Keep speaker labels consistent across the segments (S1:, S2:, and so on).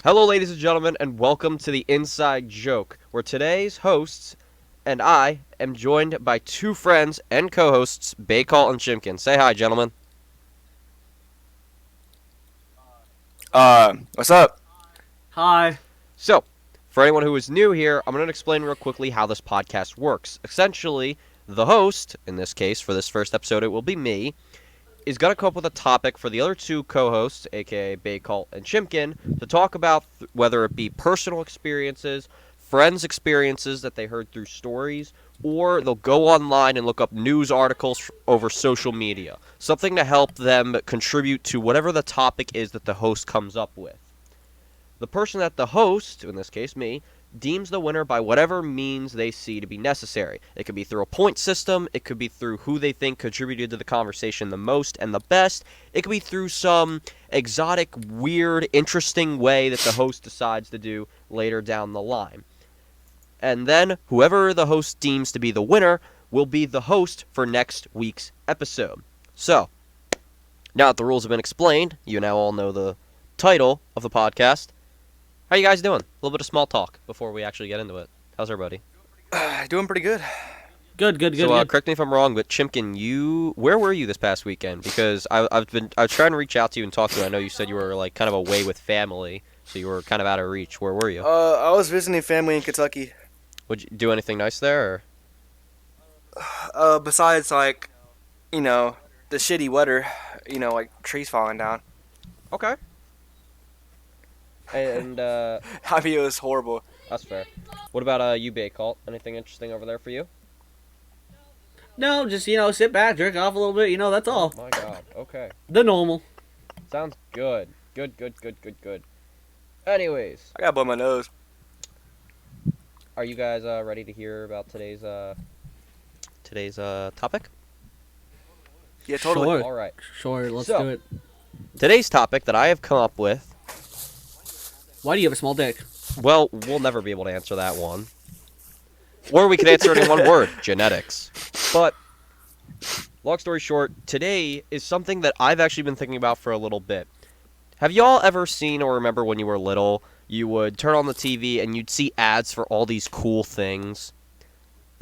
S1: Hello, ladies and gentlemen, and welcome to the Inside Joke, where today's hosts and I am joined by two friends and co-hosts, Baycalt and Chimken. Say hi, gentlemen.
S2: What's up?
S3: Hi.
S1: So, for anyone who is new here, I'm going to explain real quickly how this podcast works. Essentially, the host, in this case, for this first episode, it will be me, is going to come up with a topic for the other two co-hosts, aka Baycalt and Chimkin, to talk about whether it be personal experiences, friends' experiences that they heard through stories, or they'll go online and look up news articles over social media. Something to help them contribute to whatever the topic is that the host comes up with. The person that the host, in this case me, deems the winner by whatever means they see to be necessary. It could be through a point system, it could be through who they think contributed to the conversation the most and the best, it could be through some exotic, weird, interesting way that the host decides to do later down the line. And then, whoever the host deems to be the winner will be the host for next week's episode. So, now that the rules have been explained, you now all know the title of the podcast. How you guys doing? A little bit of small talk before we actually get into it. How's everybody?
S2: Doing pretty good.
S3: Good.
S1: Correct me if I'm wrong, but Chimkin, where were you this past weekend? Because I was trying to reach out to you and talk to you. I know you said you were like kind of away with family, so you were kind of out of reach. Where were you?
S2: I was visiting family in Kentucky.
S1: Would you do anything nice there?
S2: Besides the shitty weather, like trees falling down.
S1: Or? Okay. And
S2: I mean, it was horrible.
S1: that's fair. What about you, Baycalt? Anything interesting over there for you?
S3: No, just sit back, jerk off a little bit. That's all.
S1: My God. Okay.
S3: The normal.
S1: Sounds good. Good. Anyways,
S2: I gotta blow my nose.
S1: are you guys ready to hear about today's topic?
S2: Yeah, totally.
S3: Sure.
S1: All right.
S3: Sure. Let's
S1: So-
S3: do it.
S1: Today's topic that I have come up with,
S3: Why do you have a small dick?
S1: well, we'll never be able to answer that one. Or we could answer it in one word, genetics. But, long story short, today is something that I've actually been thinking about for a little bit. Have y'all ever seen or remember when you were little, you would turn on the TV and you'd see ads for all these cool things?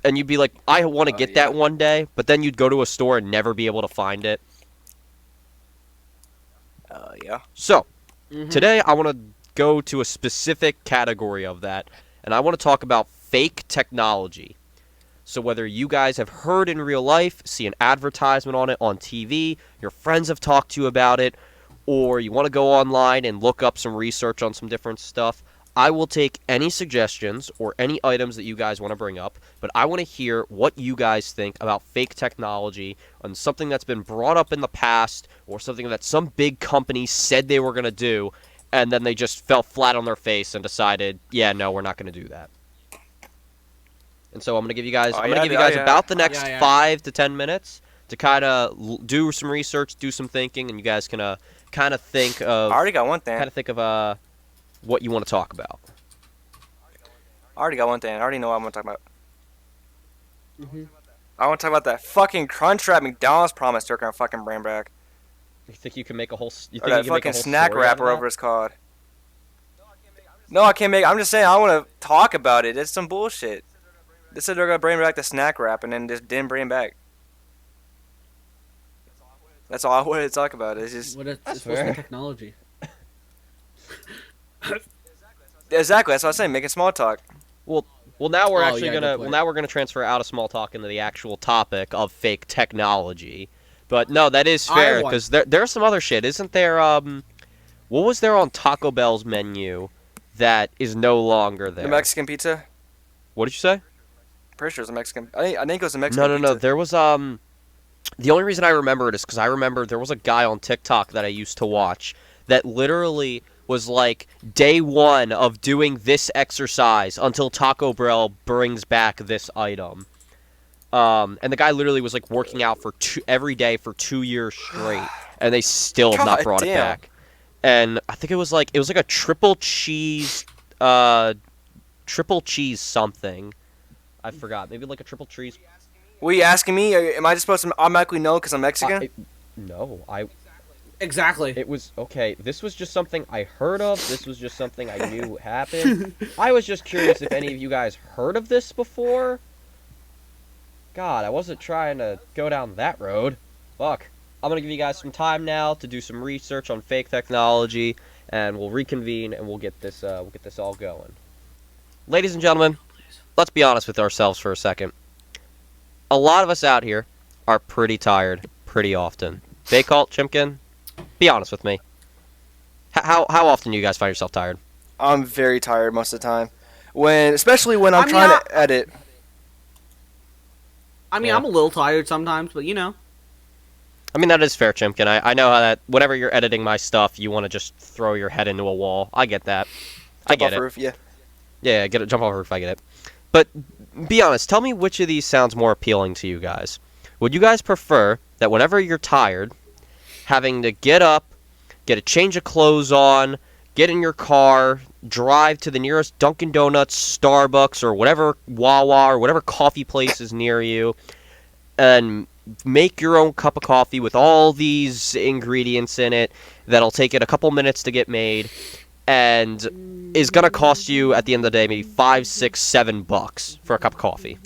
S1: And you'd be like, I want to get that one day, but then you'd go to a store and never be able to find it.
S2: Yeah.
S1: So,
S3: Mhm.
S1: today I want to go to a specific category of that, and I want to talk about fake technology. So whether you guys have heard in real life, see an advertisement on it on TV, your friends have talked to you about it, or you want to go online and look up some research on some different stuff, I will take any suggestions or any items that you guys want to bring up, but I want to hear what you guys think about fake technology on something that's been brought up in the past or something that some big company said they were going to do, and then they just fell flat on their face and decided, yeah, no, we're not going to do that. And so I'm going to give you guys, about the next
S3: Yeah.
S1: 5 to 10 minutes to kind of do some research, do some thinking, and you guys can kind of think
S2: I
S1: of
S2: already got one thing.
S1: what you want to talk about.
S2: I already got one thing. I already know what I'm gonna talk about.
S3: Mhm.
S2: I want to talk about that fucking Crunchwrap McDonald's promise they're gonna fucking bring back.
S1: You think you can make a whole? You
S2: Or
S1: think
S2: that
S1: you can make a
S2: fucking
S1: whole
S2: snack
S1: story out of
S2: wrapper,
S1: that?
S2: whatever it's called. No, I can't make. I'm just saying I want to talk about it. It's some bullshit. They said they're gonna bring back the snack wrap and then just didn't bring it back. That's all I wanted to talk about. It's just
S3: What is
S1: That's
S3: it's supposed to
S1: fair.
S3: be technology?
S2: exactly that's what I was saying. Making small talk.
S1: Well, now we're
S3: Oh,
S1: actually
S3: yeah,
S1: gonna.
S3: good
S1: Well,
S3: point.
S1: now we're gonna transfer out of small talk into the actual topic of fake technology. But no, that is fair
S3: want-
S1: because there's some other shit, isn't there? What was there on Taco Bell's menu that is no longer there?
S2: The Mexican pizza.
S1: What did you say?
S2: Pretty sure it's a Mexican. I think it was a Mexican.
S1: No.
S2: pizza.
S1: There was The only reason I remember it is because I remember there was a guy on TikTok that I used to watch that literally was like day one of doing this exercise until Taco Bell brings back this item. And the guy literally was like working out for every day for 2 years straight, and they still have not
S2: God
S1: brought it
S2: damn.
S1: back. And I think it was like a triple cheese something. I forgot. Maybe like a triple cheese.
S2: Were you asking me? Am I just supposed to automatically know because I'm Mexican?
S1: No,
S3: Exactly.
S1: It was okay. This was just something I heard of. This was just something I knew happened. I was just curious if any of you guys heard of this before. God, I wasn't trying to go down that road. Fuck. I'm gonna give you guys some time now to do some research on fake technology, and we'll reconvene and we'll get this all going. Ladies and gentlemen, let's be honest with ourselves for a second. A lot of us out here are pretty tired pretty often. Baycalt, Chimken, be honest with me. How often do you guys find yourself tired?
S2: I'm very tired most of the time. Especially when I'm
S3: I mean,
S2: trying to edit.
S3: I mean,
S1: Yeah.
S3: I'm a little tired sometimes, but you know.
S1: I mean, that is fair, Chimken. I know how that, whenever you're editing my stuff, you want to just throw your head into a wall. I get that. I
S2: Jump
S1: get
S2: off
S1: it.
S2: a roof, yeah.
S1: Yeah, get it, jump off a roof, I get it. But be honest, tell me which of these sounds more appealing to you guys. Would you guys prefer that whenever you're tired, having to get up, get a change of clothes on, get in your car, drive to the nearest Dunkin' Donuts, Starbucks, or whatever Wawa or whatever coffee place is near you, and make your own cup of coffee with all these ingredients in it that'll take it a couple minutes to get made, and is gonna cost you at the end of the day maybe $5, $6, $7 for a cup of coffee?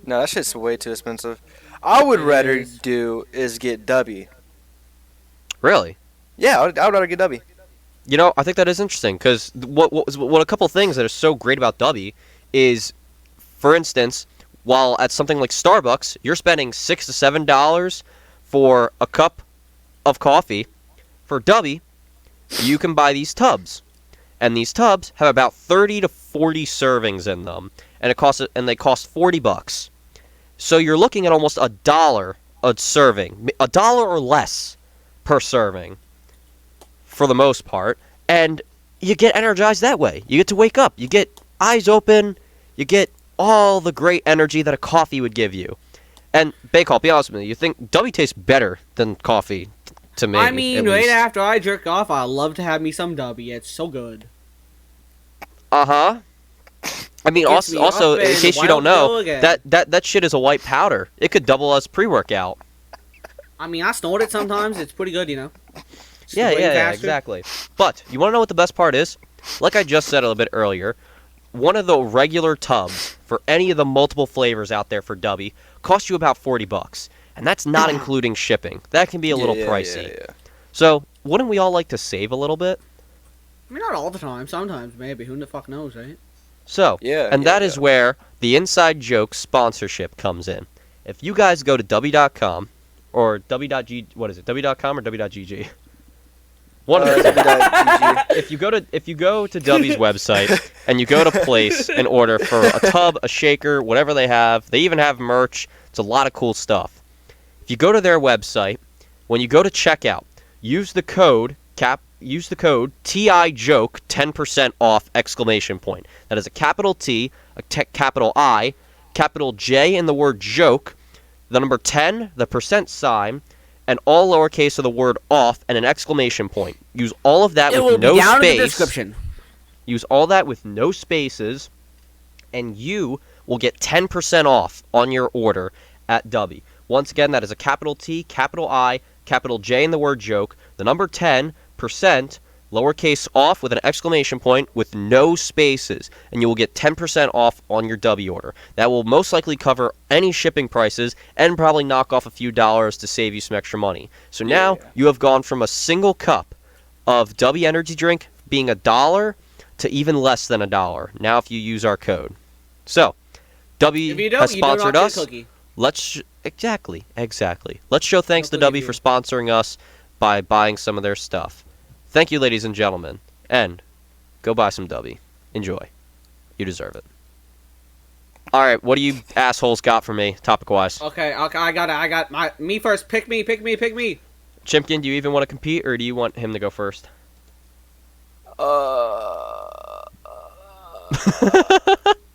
S2: No, that shit's way too expensive. I would
S3: It
S2: rather
S3: is.
S2: do is get W.
S1: Really?
S2: Yeah, I would rather get W.
S1: You know, I think that is interesting because what a couple things that are so great about Dubby is, for instance, while at something like Starbucks, you're spending $6 to $7 for a cup of coffee. For Dubby, you can buy these tubs, and these tubs have about 30 to 40 servings in them, and they cost $40. So you're looking at almost $1 a serving, $1 or less per serving, for the most part, and you get energized that way. You get to wake up, you get eyes open, you get all the great energy that a coffee would give you. And Baycalt, be honest with me, you think W tastes better than coffee to me?
S3: I mean,
S1: at
S3: right
S1: least.
S3: after I jerk off, I love to have me some W. It's so good.
S1: Uh-huh. I mean,
S3: Gets me
S1: also
S3: up
S1: in
S3: and
S1: case you
S3: wild
S1: don't
S3: to go
S1: know,
S3: again.
S1: that shit is a white powder. It could double as pre-workout.
S3: I mean, I snort it sometimes. It's pretty good, you know. It's
S1: Yeah,
S3: way
S1: yeah,
S3: faster.
S1: exactly. But you want to know what the best part is? Like I just said a little bit earlier, one of the regular tubs for any of the multiple flavors out there for Dubby costs you about $40, and that's not including shipping. That can be a little pricey.
S2: Yeah.
S1: So, wouldn't we all like to save a little bit?
S3: I mean, not all the time. Sometimes, maybe. Who the fuck knows, right?
S1: So,
S2: Yeah,
S1: and
S2: yeah,
S1: that is where the Inside Joke sponsorship comes in. If you guys go to w.com or w.g, what is it? w.com or w.gg? One of the two.
S2: GG.
S1: If you go to Dubby's website and you go to place an order for a tub, a shaker, whatever they have, they even have merch. It's a lot of cool stuff. If you go to their website, when you go to checkout, use the code TIJOKE 10% off exclamation point. That is a capital T, capital I, capital J in the word joke, the number 10, the percent sign, and all lowercase of the word off and an exclamation point. Use all of that
S3: It
S1: with
S3: will
S1: no
S3: be down
S1: space.
S3: in the description.
S1: Use all that with no spaces, and you will get 10% off on your order at Dubby. Once again, that is a capital T, capital I, capital J in the word joke, the number 10%, lowercase off with an exclamation point with no spaces, and you will get 10% off on your Dubby order. That will most likely cover any shipping prices and probably knock off a few dollars to save you some extra money. So now you have gone from a single cup of Dubby energy drink being $1 to even less than $1. Now if you use our code. So, Dubby
S3: If you don't,
S1: has
S3: you do not
S1: sponsored
S3: get a
S1: us.
S3: cookie.
S1: Exactly. Let's show thanks to
S3: No cookie
S1: Dubby for
S3: for
S1: sponsoring us by buying some of their stuff. Thank you, ladies and gentlemen, and go buy some Dubby. Enjoy. You deserve it. All right, what do you assholes got for me, topic-wise?
S3: Okay, I got me first. Pick me.
S1: Chimken, do you even want to compete, or do you want him to go first?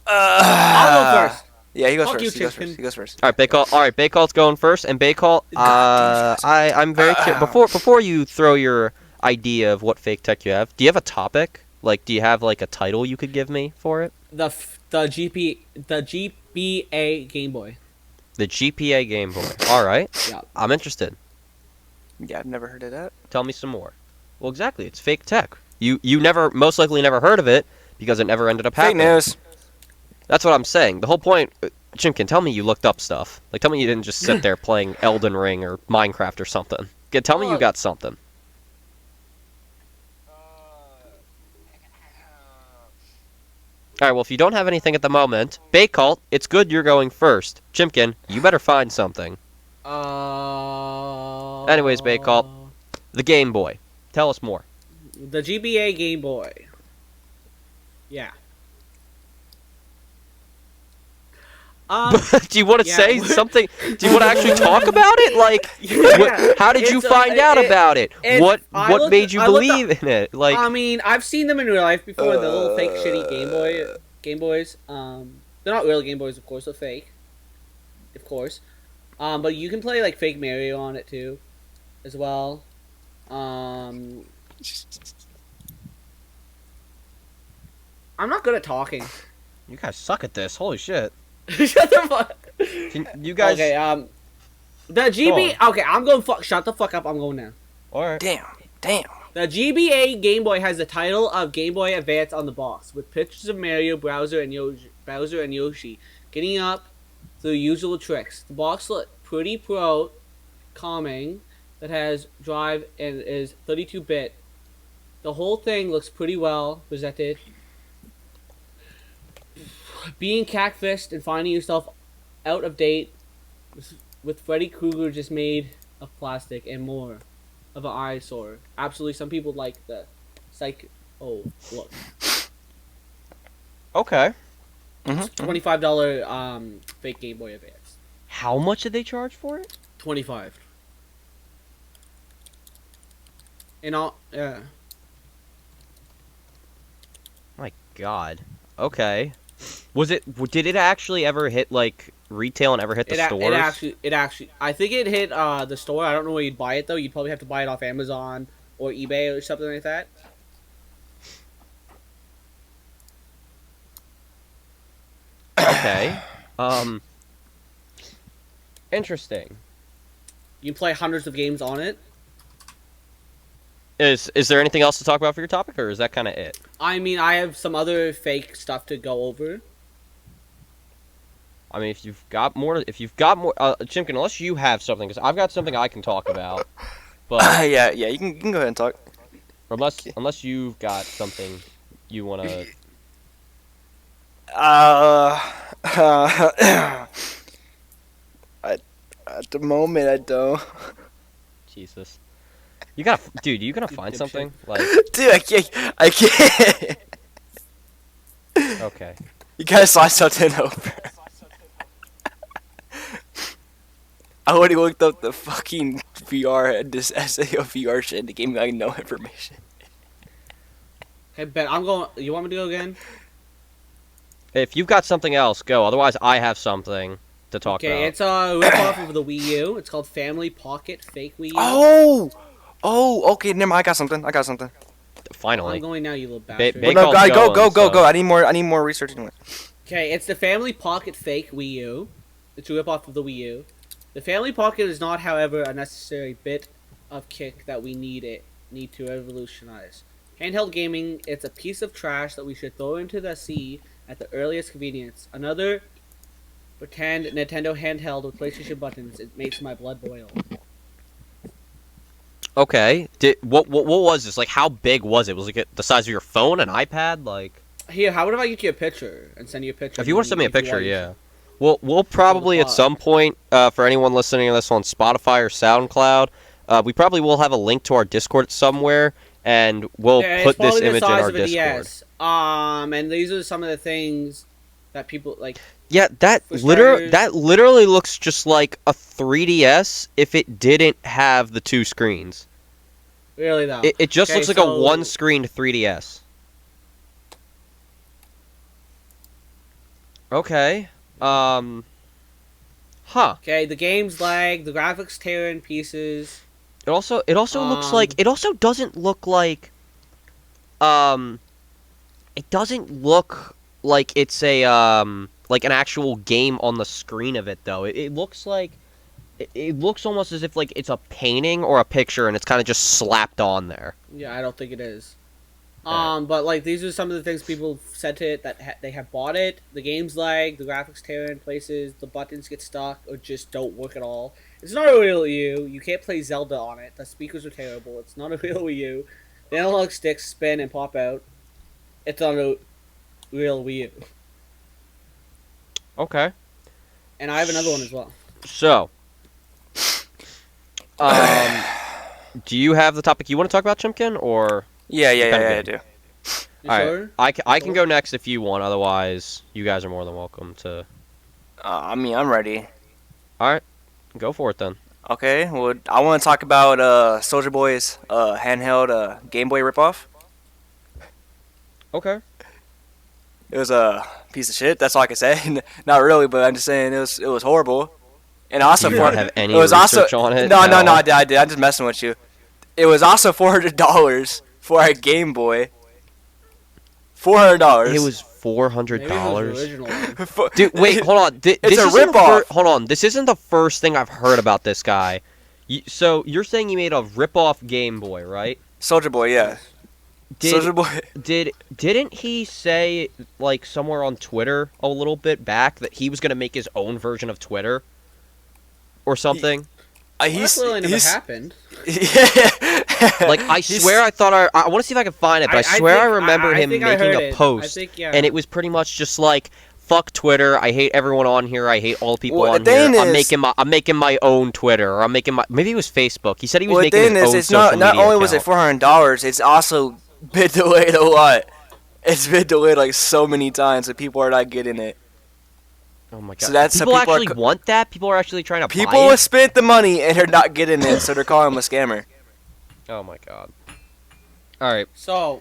S3: I'll go first.
S2: Yeah, he goes
S3: Fuck you,
S2: first. He goes
S3: Chimken.
S2: first. He goes first.
S1: All right, Baycalt. All right, Baycalt's going first, and Baycalt, I'm very curious. Before you throw your idea of what fake tech you have, do you have a topic? Like, do you have like a title you could give me for it?
S3: The GBA Game Boy.
S1: The GPA Game Boy. All right,
S3: Yeah.
S1: I'm interested.
S2: Yeah, I've never heard of that.
S1: Tell me some more. Well, exactly. It's fake tech. You never, most likely never heard of it because it never ended up
S2: Fake
S1: happening.
S2: news.
S1: That's what I'm saying. The whole point, Chimken, tell me you looked up stuff. Like, tell me you didn't just sit there playing Elden Ring or Minecraft or something. Tell me you got something. All right, well, if you don't have anything at the moment, Baycalt, it's good you're going first. Chimken, you better find something. Anyways, Baycalt, the Game Boy. Tell us more.
S3: The GBA Game Boy. Yeah.
S1: Do you want to
S3: yeah,
S1: say something? Do you want to actually talk about it? Like, how did you find out about it? What made you believe in it? Like,
S3: I mean, I've seen them in real life before. The little fake shitty Game Boys. They're not real Game Boys, of course. They're fake, of course. But you can play like fake Mario on it too, as well. I'm not good at talking.
S1: you guys suck at this. Holy shit.
S3: Shut the fuck.
S1: You guys?
S3: Okay. The GB. Okay, I'm going. Shut the fuck up. I'm going now.
S1: All right.
S2: Damn.
S3: The GBA Game Boy has the title of Game Boy Advance on the box, with pictures of Mario, Bowser, and Yoshi getting up through usual tricks. The box looked pretty pro, calming, that has drive and is 32-bit. The whole thing looks pretty well presented. Being catfished and finding yourself out of date with Freddy Krueger just made of plastic and more of an eyesore. Absolutely, some people like the look.
S1: Okay.
S3: $25 fake Game Boy Advance.
S1: How much did they charge for it?
S3: 25. And all, yeah.
S1: My God. Okay. Did it actually ever hit like retail and ever hit the stores?
S3: It actually, I think it hit the store. I don't know where you'd buy it though. You'd probably have to buy it off Amazon or eBay or something like that.
S1: Okay. Interesting.
S3: You can play hundreds of games on it.
S1: Is there anything else to talk about for your topic, or is that kind of it?
S3: I mean, I have some other fake stuff to go over.
S1: I mean, if you've got more, Chimken, unless you have something, because I've got something I can talk about. But
S2: yeah, you can go ahead and talk.
S1: Unless you've got something you want to.
S2: At the moment, I don't.
S1: Jesus. You gotta find something like.
S2: Dude, I can't.
S1: Okay.
S2: You gotta slide something over. I already looked up the fucking VR and this essay of VR shit and it gave me like no information.
S3: Hey, Ben, I'm going. You want me to go again?
S1: If you've got something else, go. Otherwise, I have something to talk about.
S3: Okay, it's a rip-off of the Wii U. It's called Family Pocket Fake Wii U.
S2: Oh, okay, never mind. I got something.
S1: Finally.
S3: I'm going now, you little bastard.
S1: Ba-
S2: Well, no,
S1: Baycalt's
S2: go.
S1: going,
S2: I need more research anyway.
S3: Okay, it's the Family Pocket Fake Wii U. It's a rip-off of the Wii U. The Family Pocket is not, however, a necessary bit of kick that we need to revolutionize. Handheld gaming, it's a piece of trash that we should throw into the sea at the earliest convenience. Another pretend Nintendo handheld with PlayStation buttons. It makes my blood boil.
S1: Okay. What was this? Like, how big was it? Was it the size of your phone, an iPad? Like.
S3: Here, how about if I get you a picture and send you a picture?
S1: If you want to send me a picture, yeah. We'll probably at some point, for anyone listening to this on Spotify or SoundCloud, we probably will have a link to our Discord somewhere, and we'll put this image in our Discord.
S3: Yes. And these are some of the things that people like.
S1: Yeah, that literally looks just like a 3DS if it didn't have the two screens.
S3: Really though.
S1: It just looks like a one-screened 3DS. Okay. Huh.
S3: Okay, the game's lag, the graphics tear in pieces.
S1: It also looks like it also doesn't look like it doesn't look like it's a like an actual game on the screen of it though. It looks like it looks almost as if like it's a painting or a picture, and it's kind of just slapped on there.
S3: Yeah, I don't think it is.
S1: Alright.
S3: But like these are some of the things people said to it that they have bought it. The game's lag, the graphics tear in places, the buttons get stuck or just don't work at all. It's not a real Wii U. You can't play Zelda on it. The speakers are terrible. It's not a real Wii U. The analog sticks spin and pop out. It's not a real Wii U.
S1: Okay.
S3: And I have another one as well.
S1: So, do you have the topic you want to talk about, Chimken, or?
S2: Yeah,
S1: Kinda
S2: I do.
S3: You
S1: All
S3: sure?
S1: right, I can go next if you want. Otherwise, you guys are more than welcome to.
S2: I mean, I'm ready.
S1: All right, go for it then.
S2: Okay, well, I want to talk about Soldier Boy's handheld Game Boy ripoff.
S1: Okay.
S2: It was a piece of shit. That's all I can say. Not really, but I'm just saying it was horrible. And also,
S1: Do you not have any
S2: it was
S1: research
S2: also
S1: on it?
S2: no,
S1: at
S2: no, no.
S1: all?
S2: I did. I'm just messing with you. It was also $400 for a Game Boy. $400.
S1: It was $400.
S3: Maybe it was the original one.
S1: Dude, wait, hold on.
S2: It's
S1: This
S2: a
S1: isn't the
S2: ripoff.
S1: Hold on. This isn't the first thing I've heard about this guy. So you're saying he made a rip-off Game Boy, right?
S2: Soldier Boy, yeah. Soldier Boy.
S1: Didn't he say like somewhere on Twitter a little bit back that he was gonna make his own version of Twitter or something?
S3: Well, that's really never happened.
S1: Like I swear I thought I want to see if I can find it, but I swear I remember him
S3: think I
S1: making
S3: heard
S1: a
S3: it.
S1: post,
S3: I think, yeah.
S1: and it was pretty much just like, "Fuck Twitter! I hate everyone on here. I hate all the people
S2: Well,
S1: on
S2: the
S1: here.
S2: thing
S1: I'm
S2: is-
S1: making my own Twitter, or I'm making my maybe it was Facebook. He said he was
S2: Well, the
S1: making his
S2: thing is,
S1: own
S2: it's
S1: social
S2: not
S1: media
S2: only was it
S1: account.
S2: $400, it's also been delayed a lot. It's been delayed like so many times that people are not getting it.
S1: Oh my god!
S2: So that's
S1: people
S2: so people are
S1: actually want that. People are actually trying to
S2: People
S1: buy
S2: have
S1: it.
S2: spent the money and they're not getting it, so they're calling him a scammer.
S1: Oh my god! All right.
S3: So,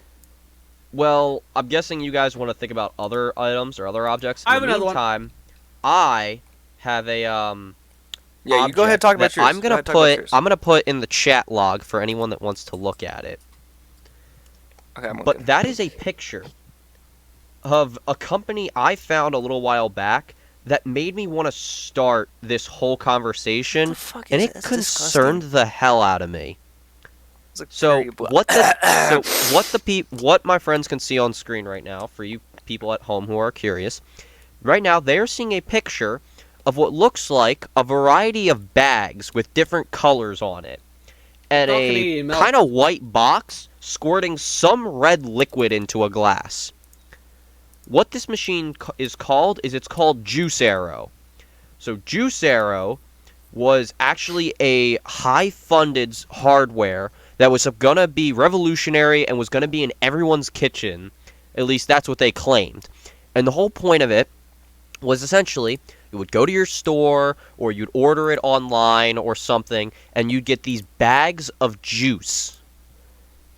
S1: Well, I'm guessing you guys want to think about other items or other objects. In
S3: I have
S1: the
S3: another one.
S1: meantime, I have a
S2: Yeah, you go ahead and talk about
S1: that
S2: yours.
S1: I'm
S2: Go
S1: gonna
S2: ahead, talk about
S1: put
S2: yours.
S1: I'm gonna put in the chat log for anyone that wants to look at it.
S2: Okay, I'm
S1: But
S2: looking.
S1: that is a picture of a company I found a little while back that made me want to start this whole conversation,
S2: What the fuck
S1: and
S2: is
S1: it
S2: that? That's
S1: concerned the hell out of me.
S2: It's like
S1: So
S2: very bla-
S1: what my friends can see on screen right now, for you people at home who are curious, right now they are seeing a picture of what looks like a variety of bags with different colors on it, and
S3: Not
S1: a
S3: Canadian milk.
S1: kind of white box squirting some red liquid into a glass. What this machine is called is it's called Juice Arrow. So Juice Arrow was actually a high-funded hardware that was going to be revolutionary and was going to be in everyone's kitchen. At least that's what they claimed. And the whole point of it was essentially you would go to your store or you'd order it online or something, and you'd get these bags of juice.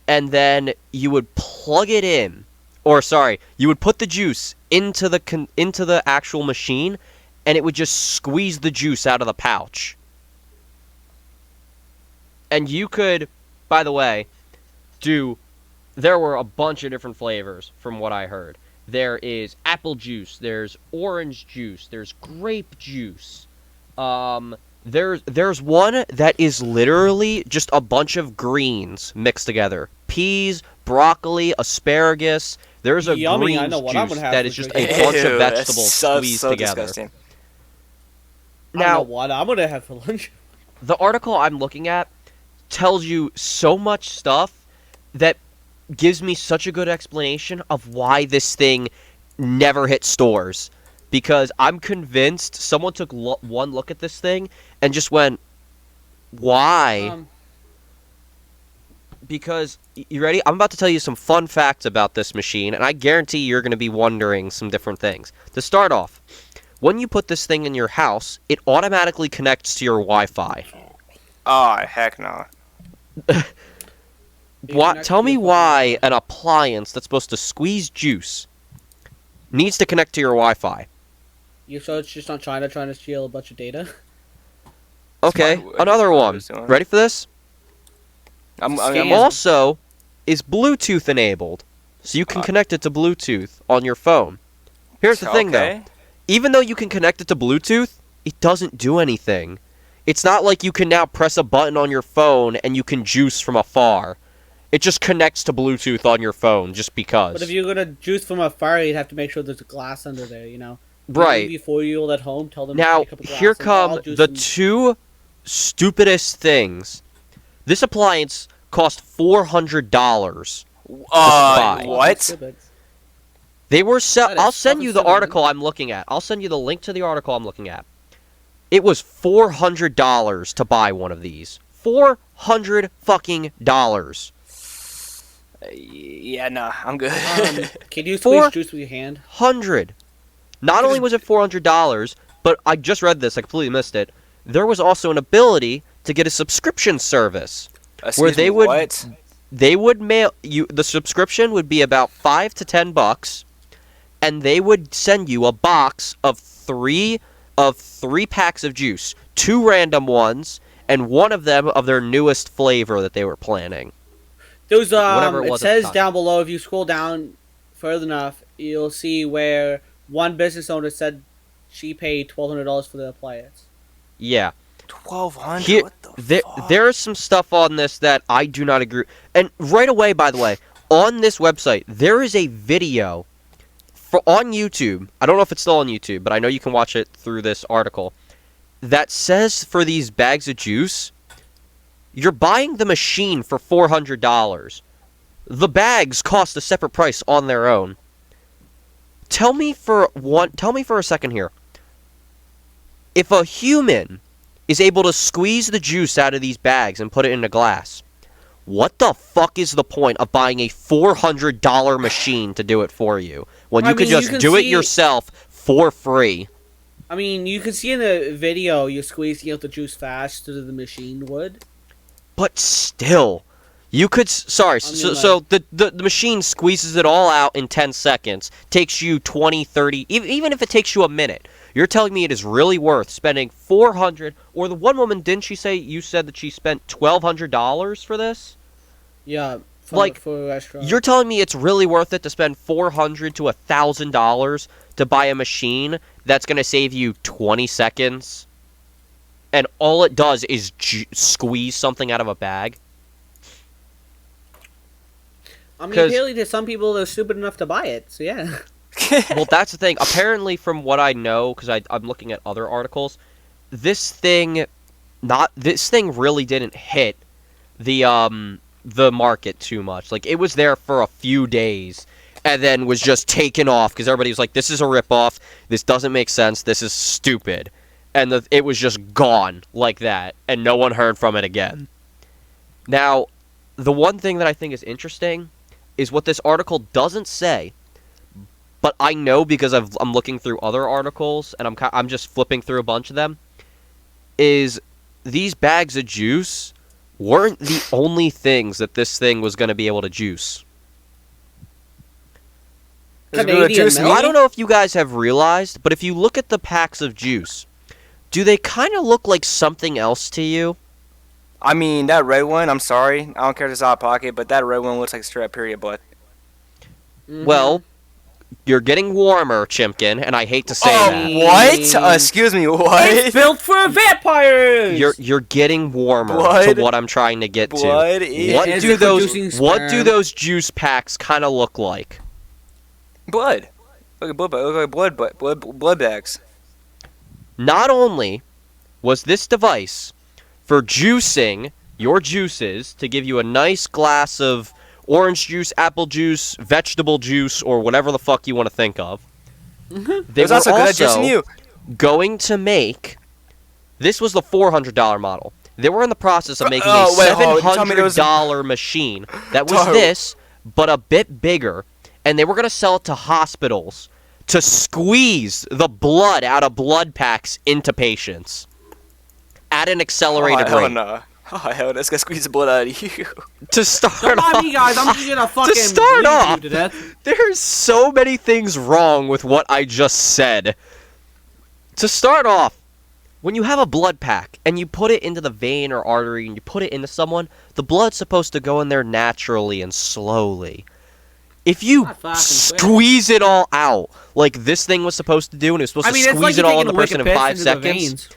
S1: And then you would plug it in. Or sorry, you would put the juice into the actual machine, and it would just squeeze the juice out of the pouch. And you could, by the way, there were a bunch of different flavors from what I heard. There is apple juice, there's orange juice, there's grape juice. There's one that is literally just a bunch of greens mixed together. Peas, broccoli, asparagus. There's a
S3: Yummy, I
S1: greens
S3: know what I'm
S1: juice
S3: gonna have
S1: that
S3: for
S1: is just
S3: drinking.
S1: a bunch of
S2: Ew,
S1: vegetables
S2: that's
S1: squeezed
S2: so
S1: together.
S2: disgusting.
S3: I don't know
S1: Now,
S3: what I'm gonna have for lunch.
S1: the article I'm looking at tells you so much stuff that gives me such a good explanation of why this thing never hit stores. Because I'm convinced someone took one look at this thing and just went, why? Because, you ready? I'm about to tell you some fun facts about this machine, and I guarantee you're going to be wondering some different things. To start off, when you put this thing in your house, it automatically connects to your Wi-Fi.
S2: Oh, heck no.
S1: Tell me why an appliance that's supposed to squeeze juice needs to connect to your Wi-Fi.
S3: You so it's just not China trying to steal a bunch of data.
S1: Okay,
S2: Smart-
S1: another
S2: smart
S1: one.
S2: was doing.
S1: Ready for this?
S2: I'm
S3: Scam.
S1: Also, is Bluetooth enabled, so you can connect it to Bluetooth on your phone. Here's the thing, though.
S2: okay.
S1: Even though you can connect it to Bluetooth, it doesn't do anything. It's not like you can now press a button on your phone and you can juice from afar. It just connects to Bluetooth on your phone just because.
S3: But if you're gonna juice from afar, you'd have to make sure there's a glass under there. You know.
S1: Right.
S3: Maybe 4-year-old at home, tell them
S1: Now,
S3: to pick up a glass
S1: here
S3: and I'll
S1: come
S3: juice
S1: the
S3: them.
S1: two stupidest things. This appliance cost $400. buy.
S2: What?
S1: They were
S3: That is
S1: I'll send you the
S3: fucking
S1: article I'm looking at. I'll send you the link to the article I'm looking at. It was $400 to buy one of these. $400 fucking dollars.
S2: Yeah, nah, I'm good.
S3: Can you squeeze juice with your hand?
S1: 100. Not only was it $400, but I just read this. I completely missed it. There was also an ability to get a subscription service where
S2: Excuse me, what?
S1: they would mail you. The subscription would be about $5 to $10, and they would send you a box of three packs of juice, 2 random ones, and one of them of their newest flavor that they were planning.
S3: There's
S1: Whatever it
S3: it
S1: was at the
S3: says
S1: time.
S3: down below, if you scroll down further enough, you'll see where one business owner said she paid $1,200 for the appliance.
S1: Yeah.
S2: 1,200.
S1: Here,
S2: What the fuck?
S1: there is some stuff on this that I do not agree. And right away, by the way, on this website, there is a video on YouTube. I don't know if it's still on YouTube, but I know you can watch it through this article. That says for these bags of juice, you're buying the machine for $400. The bags cost a separate price on their own. Tell me for a second here. If a human is able to squeeze the juice out of these bags and put it in a glass, what the fuck is the point of buying a $400 machine to do it for you when you could just do it yourself for free?
S3: I mean, you can see in the video you're squeezing out the juice faster than the machine would.
S1: But still, you could. So the machine squeezes it all out in 10 seconds. Takes you 20, 30, even if it takes you a minute. You're telling me it is really worth spending $400? Or the one woman, didn't you said that she spent $1,200 for this?
S3: Yeah, for a restaurant.
S1: You're telling me it's really worth it to spend $400 to $1,000 to buy a machine that's going to save you 20 seconds? And all it does is squeeze something out of a bag?
S3: I mean, apparently there's some people that are stupid enough to buy it, so yeah.
S1: Well, that's the thing. Apparently, from what I know, because I'm looking at other articles, this thing really didn't hit the market too much. Like, it was there for a few days, and then was just taken off because everybody was like, "This is a ripoff. This doesn't make sense. This is stupid," and it was just gone like that, and no one heard from it again. Now, the one thing that I think is interesting is what this article doesn't say. But I know because I'm looking through other articles, and I'm just flipping through a bunch of them, is these bags of juice weren't the only things that this thing was going to be able to juice.
S3: Canadian milk?
S1: I don't know if you guys have realized, but if you look at the packs of juice, do they kind of look like something else to you?
S2: I mean, that red one, I'm sorry. I don't care if it's out of pocket, but that red one looks like straight up period blood.
S3: Mm-hmm.
S1: Well, you're getting warmer, Chimken, and I hate to say that.
S2: What? Excuse me, what?
S3: It's built for vampires!
S1: You're getting warmer
S2: Blood.
S1: to what I'm trying to get
S2: Blood
S1: to.
S2: is-
S1: What
S3: Is
S1: do
S3: it
S1: those
S3: producing
S1: What
S3: sperm?
S1: do those juice packs kind of look like?
S2: Blood. Look at blood, look like blood bags.
S1: Not only was this device for juicing your juices to give you a nice glass of orange juice, apple juice, vegetable juice, or whatever the fuck you want to think of. They
S2: There's
S1: were
S2: also good at juicing you.
S1: going to make. This was the $400 model. They were in the process of making
S2: Oh,
S1: a
S2: wait, hold on. Tell me there was-
S1: $700 machine that was
S2: Dog.
S1: this, but a bit bigger, and they were going to sell it to hospitals to squeeze the blood out of blood packs into patients at an accelerated
S2: hell
S1: rate.
S2: no. Oh, hell, that's gonna squeeze the blood out of you.
S1: To start
S3: Don't mind
S1: off,
S3: me, guys. I'm just gonna fucking
S1: start
S3: bleed
S1: off,
S3: you to death.
S1: there's so many things wrong with what I just said. To start off, when you have a blood pack and you put it into the vein or artery and you put it into someone, the blood's supposed to go in there naturally and slowly. If you
S3: Not fast and quick.
S1: squeeze it all out like this thing was supposed to do, and it was supposed
S3: I mean,
S1: to
S3: it's
S1: squeeze
S3: like
S1: it
S3: you're
S1: all in
S3: taking
S1: the person in
S3: wicked
S1: 5
S3: piss into the
S1: seconds,
S3: veins.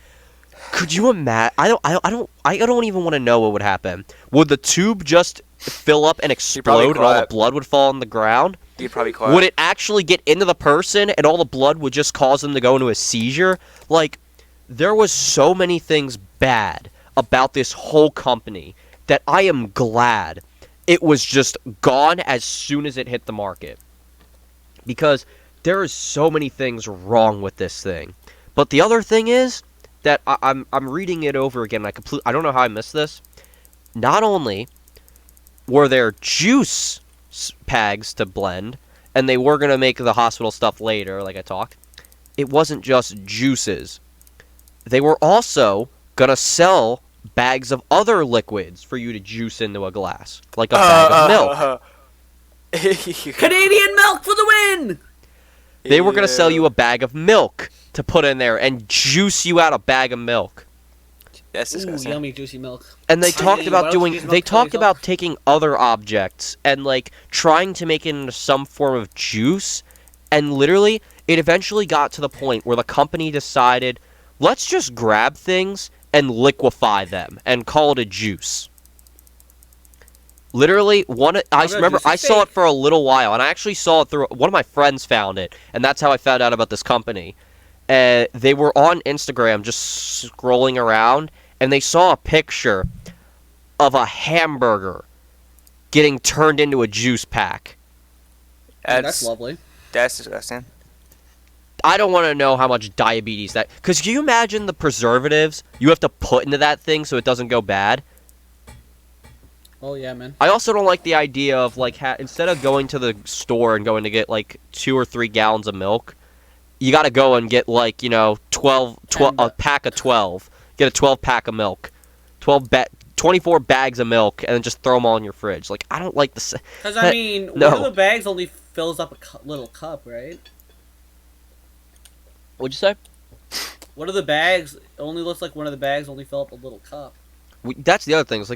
S1: Could you imagine? I don't even want to know what would happen. Would the tube just fill up and
S2: probably
S1: explode, and all the
S2: quiet.
S1: blood would fall on the ground?
S2: You'd probably
S1: Would
S2: quiet.
S1: it actually get into the person, and all the blood would just cause them to go into a seizure? Like, there was so many things bad about this whole company that I am glad it was just gone as soon as it hit the market. Because there is so many things wrong with this thing. But the other thing is that I'm reading it over again. I don't know how I missed this. Not only were there juice pags to blend, and they were gonna make the hospital stuff later, like I talked. It wasn't just juices. They were also gonna sell bags of other liquids for you to juice into a glass, like a bag of milk.
S3: Canadian milk for the win!
S1: They were going to sell you a bag of milk to put in there and juice you out a bag of milk.
S2: That's
S3: Ooh,
S2: disgusting.
S3: yummy juicy milk.
S1: And they
S3: I
S1: talked
S3: mean,
S1: about
S3: what else
S1: doing
S3: is
S1: they
S3: milk
S1: talked
S3: toys
S1: about
S3: up?
S1: taking other objects and like trying to make it into some form of juice, and literally it eventually got to the point where the company decided, let's just grab things and liquefy them and call it a juice. Literally, I
S3: no,
S1: remember
S3: juice is
S1: I saw it
S3: fake.
S1: for a little while, and I actually saw it through one of my friends found it, and that's how I found out about this company. They were on Instagram just scrolling around, and they saw a picture of a hamburger getting turned into a juice pack.
S3: That's
S2: That's
S3: lovely.
S2: that's disgusting.
S1: I don't want to know how much diabetes that... Because can you imagine the preservatives you have to put into that thing so it doesn't go bad?
S3: Oh yeah, man.
S1: I also don't like the idea of, like, instead of going to the store and going to get, like, 2 or 3 gallons of milk, you gotta go and get, like, 12 a pack of 12. Get a 12-pack of milk. 24 bags of milk, and then just throw them all in your fridge. Like, I don't like the...
S3: Because I mean,
S1: No.
S3: one of the bags only fills up a little cup, right?
S1: What'd you say?
S3: One of the bags only looks like one of the bags only fill up a little cup.
S1: That's the other thing. It's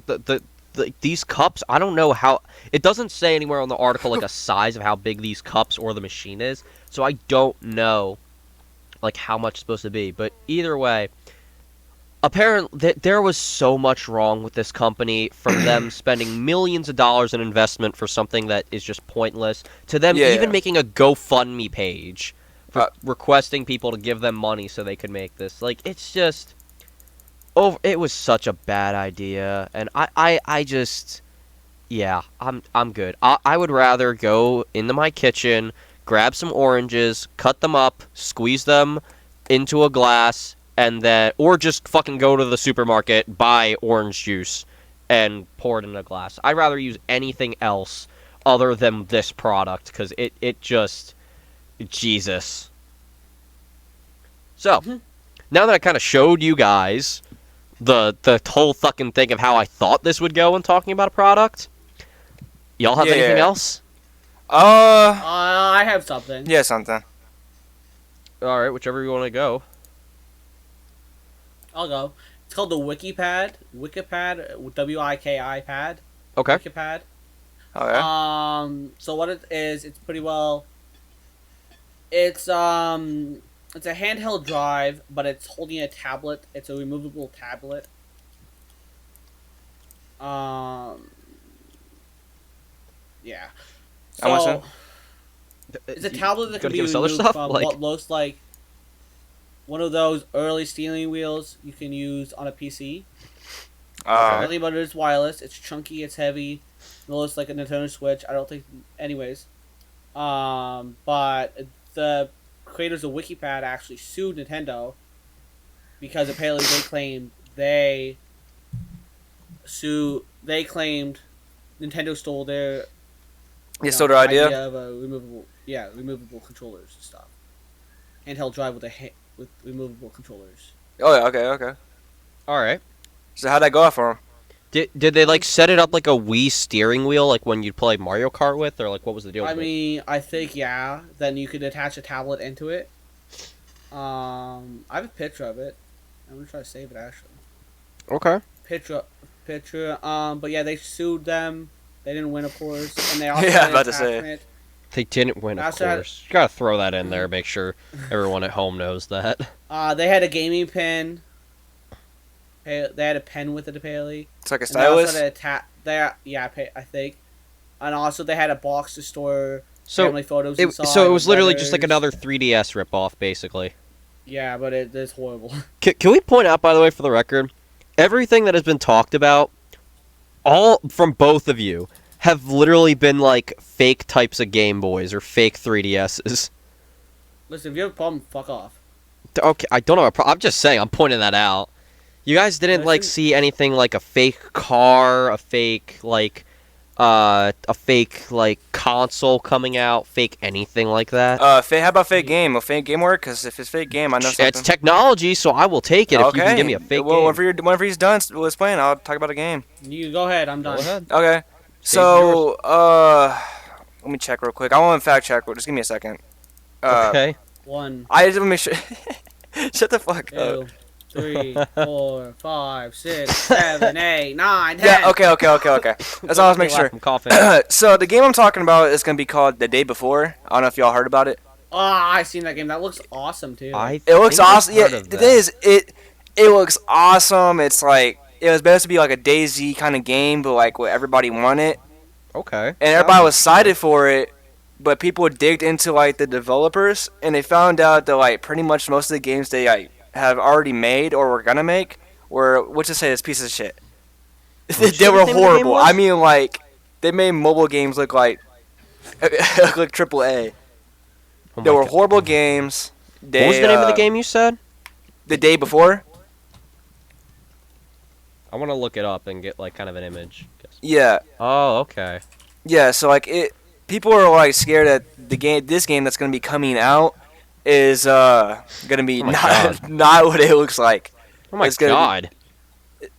S1: like these cups, I don't know how... It doesn't say anywhere on the article, like, a size of how big these cups or the machine is. So I don't know, like, how much it's supposed to be. But either way, apparently there was so much wrong with this company, from them spending millions of dollars in investment for something that is just pointless, to them even making a GoFundMe page for requesting people to give them money so they could make this. Like, it's just... it was such a bad idea, and I just... Yeah, I'm good. I would rather go into my kitchen, grab some oranges, cut them up, squeeze them into a glass, and then... Or just fucking go to the supermarket, buy orange juice, and pour it in a glass. I'd rather use anything else other than this product, because it just... Jesus. So, now that I kind of showed you guys the whole fucking thing of how I thought this would go when talking about a product, y'all have anything else?
S3: I have something.
S2: Yeah, something.
S1: Alright, whichever you want to go.
S3: I'll go. It's called the WikiPad. WikiPad, W-I-K-I pad.
S1: Okay.
S3: WikiPad.
S2: Oh yeah.
S3: So what it is, it's pretty well... It's a handheld drive, but it's holding a tablet. It's a removable tablet. Yeah.
S2: I'm listening.
S3: It's a tablet that can
S1: Gonna
S3: be
S1: give us other
S3: removed
S1: stuff?
S3: from
S1: Like...
S3: what looks like one of those early steering wheels you can use on a PC. Nothing but it's wireless. It's chunky. It's heavy. It looks like a Nintendo Switch. I don't think... Anyways. But the creators of WikiPad actually sued Nintendo because apparently they claimed Nintendo stole their
S2: stole their idea.
S3: of a removable controllers and stuff. Handheld drive with removable controllers.
S2: Oh yeah. Okay.
S1: Alright.
S2: So how'd that go out for him?
S1: Did they, like, set it up like a Wii steering wheel, like when you'd play Mario Kart with, or, like, what was the deal with it?
S3: I think, yeah. Then you could attach a tablet into it. I have a picture of it. I'm gonna try to save it, actually.
S1: Okay.
S3: Picture. But yeah, they sued them. They didn't win, of course. And they also
S2: Yeah,
S3: had
S2: I'm about
S3: an
S2: to say.
S3: attachment.
S1: They didn't win, of
S3: Outside-
S1: course. You gotta throw that in there, make sure everyone at home knows that.
S3: They had a gaming pin. They had a pen with it apparently.
S2: It's like a
S3: And they also
S2: stylus.
S3: had I think. And also they had a box to store
S1: So
S3: family photos inside.
S1: so it was literally just like
S3: letters.
S1: another 3DS ripoff, basically.
S3: Yeah, but it is horrible.
S1: Can we point out, by the way, for the record, everything that has been talked about, all from both of you, have literally been like fake types of Game Boys or fake 3DSs.
S3: Listen, if you have a problem, fuck off.
S1: Okay, I don't have a problem. I'm just saying, I'm pointing that out. You guys didn't like
S3: Listen-
S1: see anything like a fake car, a fake console coming out, fake anything like that.
S2: How about fake game? Will fake game work? Because if it's fake game, I know something.
S1: It's technology, so I will take it if you can give me a fake
S2: well,
S1: game.
S2: whenever he's done with his playing, I'll talk about a game.
S3: You go ahead, I'm done.
S1: Go ahead.
S2: Okay. So, let me check real quick. I want to fact check. Just give me a second.
S1: Okay.
S3: 1,
S2: I just want to make sure. Shut the fuck up.
S3: 2, 3, 4, 5, 6, 7, 8, 9, 10.
S2: Yeah. Okay. That's all I was making sure.
S1: I'm coughing.
S2: So the game I'm talking about is gonna be called The Day Before. I don't know if y'all heard about it.
S3: Oh, I seen that game. That looks awesome too.
S2: It looks awesome. Yeah, it looks awesome. It's like it was supposed to be like a DayZ kind of game, but like what everybody wanted,
S1: Okay.
S2: and everybody was excited for it. But people digged into like the developers, and they found out that like pretty much most of the games they like, have already made or were gonna make were, what to say, this piece of shit. They were horrible. I mean, like they made mobile games look like AAA.
S1: Oh
S2: They
S1: my
S2: were
S1: God.
S2: horrible games.
S1: What was the name of the game you said?
S2: The Day Before?
S1: I want to look it up and get like kind of an image.
S2: Yeah.
S1: Oh, okay.
S2: Yeah, so like people are like scared that this game that's gonna be coming out is gonna be
S1: Oh my
S2: not
S1: God.
S2: not what it looks like.
S1: Oh my
S2: It's gonna be-
S1: God.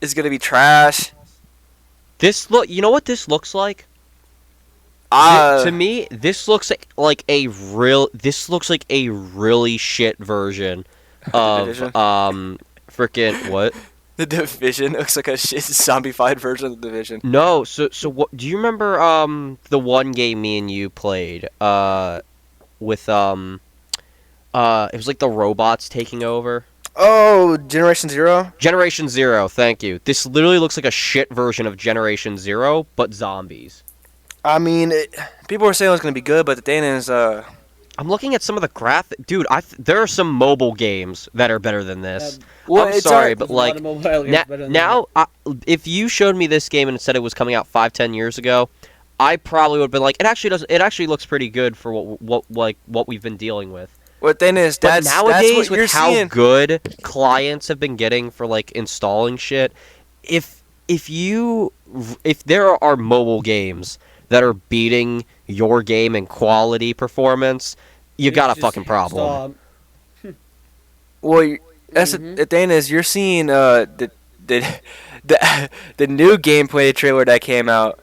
S2: It's gonna be trash.
S1: You know what this looks like? To me, this looks like a really shit version of
S2: Division?
S1: freaking what?
S2: The Division looks like a shit zombified version of the Division.
S1: No, so what? Do you remember the one game me and you played with it was like the robots taking over.
S2: Oh, Generation Zero?
S1: Generation Zero, thank you. This literally looks like a shit version of Generation Zero, but zombies.
S2: I mean, people were saying it was gonna be good, but the thing is,
S1: I'm looking at some of the there are some mobile games that are better than this.
S2: well,
S1: I'm
S2: it's
S1: sorry, but like
S3: now,
S1: if you showed me this game and said it was coming out 5-10 years ago, I probably would have been like, it actually looks pretty good for what we've been dealing with.
S2: what thing is,
S1: But
S2: that's
S1: nowadays,
S2: what you're
S1: with how
S2: seeing.
S1: good clients have been getting for like installing shit, if there are mobile games that are beating your game in quality performance, you got a fucking problem.
S2: Well, that's
S3: Mhm.
S2: the thing is, you're seeing the new gameplay trailer that came out.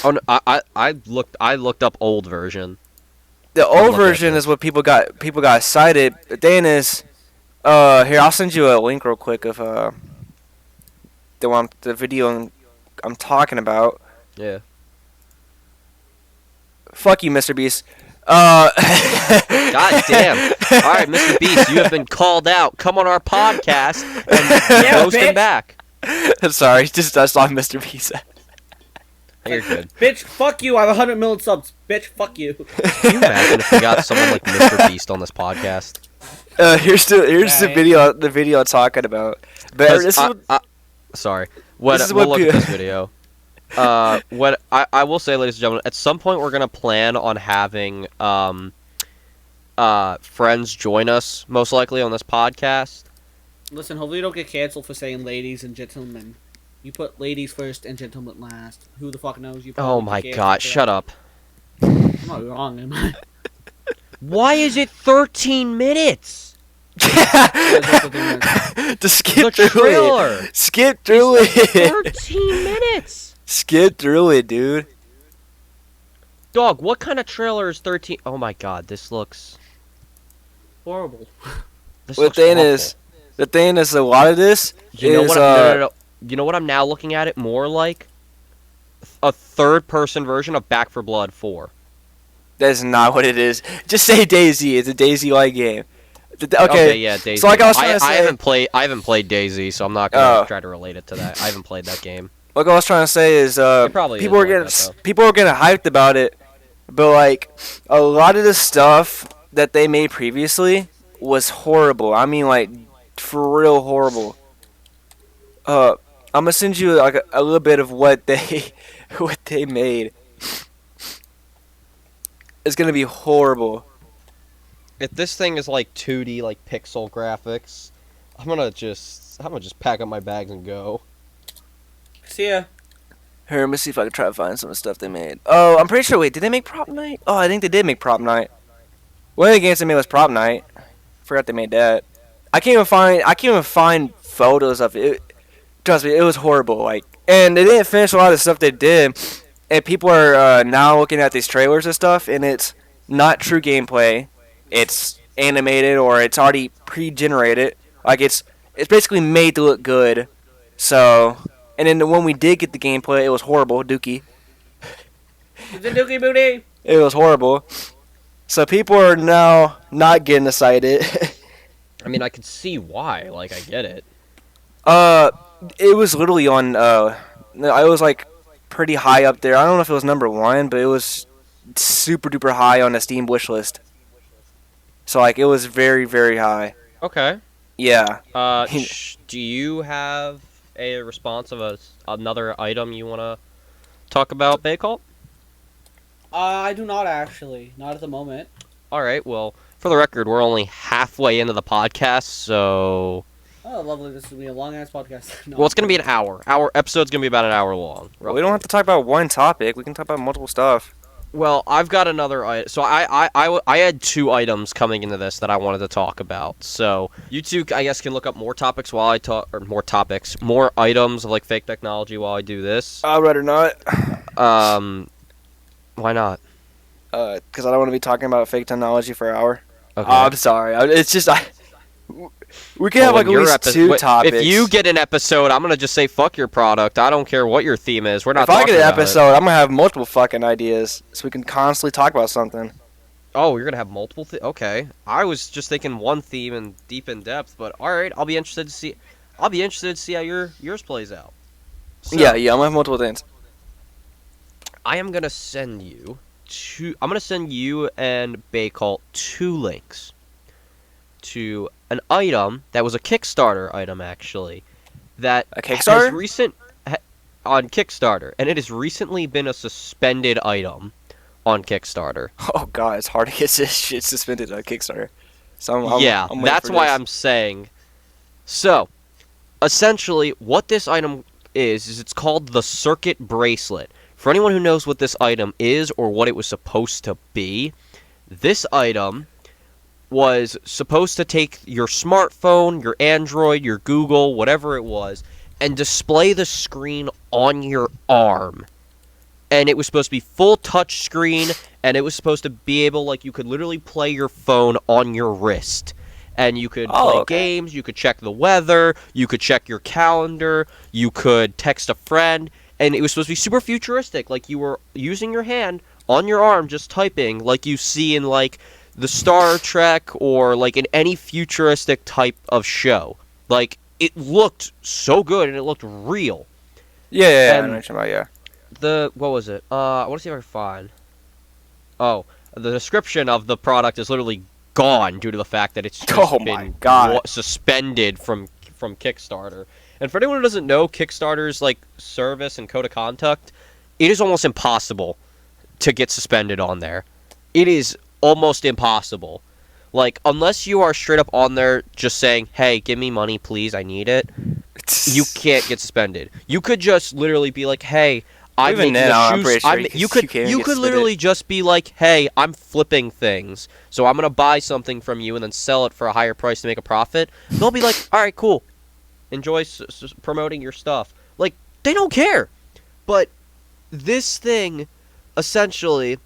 S1: Oh, no, I looked up old version.
S2: The
S1: I'm
S2: old
S1: looking at
S2: version
S1: this.
S2: is what people got excited. The thing is, here I'll send you a link real quick of the video I'm talking about.
S1: Yeah.
S2: Fuck you, Mr. Beast.
S1: God damn. All right, Mr. Beast, you have been called out. Come on our podcast and
S3: Yeah,
S1: roast him
S3: bitch.
S1: back.
S2: I'm sorry, just I saw Mr. Beast.
S1: You're good.
S3: Bitch, fuck you. I have 100 million subs. Bitch, fuck you.
S1: Can you imagine if we got someone like Mr. Beast on this podcast?
S2: Here's the
S3: Right.
S2: video I'm talking about. But
S1: 'Cause
S2: this is
S1: sorry. We'll
S2: This is
S1: look
S2: what
S1: at
S2: pe-
S1: this video. What I will say, ladies and gentlemen, at some point we're gonna plan on having friends join us, most likely on this podcast.
S3: Listen, hopefully you don't get canceled for saying ladies and gentlemen. You put ladies first and gentlemen last. Who the fuck knows? You
S1: Oh my God! Shut up.
S3: I'm not wrong, am I?
S1: Why is it 13 minutes?
S2: to skip
S1: The
S2: through
S1: trailer.
S2: it. Skip through it.
S1: 13 minutes.
S2: Skip through it, dude.
S1: Dog, what kind of trailer is 13? Oh my God! This looks.
S3: Horrible.
S1: This
S2: Well,
S1: looks
S2: the thing
S1: awful.
S2: is, a lot of this
S1: You know
S2: is
S1: what? No. You know what I'm now looking at it more like? A third-person version of Back 4 Blood 4.
S2: that's not what it is. Just say DayZ. It's a DayZ-like game. Okay,
S1: yeah, Daisy.
S2: so like I was trying to say,
S1: I haven't played Daisy, so I'm not gonna try to relate it to that. I haven't played that game.
S2: like I was trying to say is,
S1: It probably
S2: people
S1: is
S2: were
S1: like
S2: getting
S1: that, though.
S2: people were getting hyped about it, but like a lot of the stuff that they made previously was horrible. I mean, like for real horrible. I'm gonna send you like a little bit of what they what they made. It's gonna be horrible.
S1: If this thing is like 2D, like pixel graphics, I'm gonna just pack up my bags and go.
S3: See ya.
S2: Here, let me see if I can try to find some of the stuff they made. Oh, I'm pretty sure. Wait, did they make Prop Night? Oh, I think they did make Prop Night. One of the games they made was Prop Night. Forgot they made that. I can't even find photos of it. Trust me, it was horrible. Like, and they didn't finish a lot of the stuff they did. And people are now looking at these trailers and stuff, and it's not true gameplay. It's animated or it's already pre-generated. Like it's basically made to look good. So, and then when we did get the gameplay, it was horrible. Dookie.
S3: The Dookie Booty.
S2: It was horrible. So people are now not getting excited.
S1: I mean, I could see why. Like, I get it.
S2: It was literally on. I was like pretty high up there. I don't know if it was number one, but it was super duper high on the Steam wish list. So like it was very very high.
S1: Okay.
S2: Yeah.
S1: Do you have a response of another item you want to talk about, Baycalt?
S3: I do not actually. Not at the moment.
S1: All right. Well, for the record, we're only halfway into the podcast, so.
S3: Oh, lovely. This is going to be a long-ass podcast. No,
S1: Well, it's going to be an hour. Our episode's going to be about an hour long.
S2: Well, we don't have to talk about one topic. We can talk about multiple stuff.
S1: Well, I've got another item. So I had two items coming into this that I wanted to talk about. So you two, I guess, can look up more topics while I talk, or more items of like fake technology while I do this.
S2: I'd rather not.
S1: Why not?
S2: Because I don't want to be talking about fake technology for an hour.
S1: Okay.
S2: I'm sorry. It's just we can have like at least two topics.
S1: If you get an episode, I'm gonna just say fuck your product. I don't care what your theme is. We're not.
S2: If I
S1: talking
S2: get an
S1: about
S2: episode,
S1: it.
S2: I'm gonna have multiple fucking ideas, so we can constantly talk about something.
S1: Oh, you're gonna have multiple. Okay. I was just thinking one theme and deep in depth, but all right. I'll be interested to see. How yours plays out. So,
S2: Yeah, I'm gonna have multiple things.
S1: I am gonna send you two. I'm gonna send you and Baycalt two links to an item that was a Kickstarter item, actually, that
S2: A Kickstarter?
S1: On Kickstarter, and it has recently been a suspended item on Kickstarter.
S2: Oh god, it's hard to get this shit suspended on Kickstarter. So I'm waiting
S1: that's
S2: for
S1: why
S2: this.
S1: I'm saying. So, essentially, what this item is it's called the Circuit Bracelet. For anyone who knows what this item is or what it was supposed to be, this item was supposed to take your smartphone, your Android, your Google, whatever it was, and display the screen on your arm. And it was supposed to be full touch screen, and it was supposed to be able, like, you could literally play your phone on your wrist. And you could play games, you could check the weather, you could check your calendar, you could text a friend, and it was supposed to be super futuristic, like you were using your hand on your arm just typing, like you see in, like, the Star Trek or like in any futuristic type of show. Like, it looked so good and it looked real.
S2: Yeah, I know what you're talking about,
S1: What was it? I want to see if I can find. Oh, the description of the product is literally gone due to the fact that it's just been suspended from Kickstarter. And for anyone who doesn't know Kickstarter's like service and code of conduct, it is almost impossible to get suspended on there. It is almost impossible. Like, unless you are straight up on there just saying, hey, give me money, please, I need it, you can't get suspended. You could just literally be like, hey, I'm making a shoes. You could literally just be like, hey, I'm flipping things, so I'm going to buy something from you and then sell it for a higher price to make a profit. They'll be like, all right, cool. Enjoy promoting your stuff. Like, they don't care. But this thing, essentially,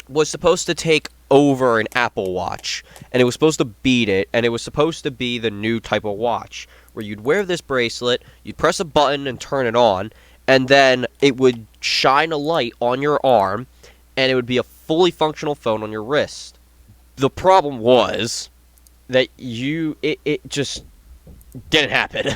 S1: was supposed to take over an Apple Watch, and it was supposed to beat it, and it was supposed to be the new type of watch, where you'd wear this bracelet, you'd press a button and turn it on, and then it would shine a light on your arm, and it would be a fully functional phone on your wrist. The problem was, that it just didn't happen.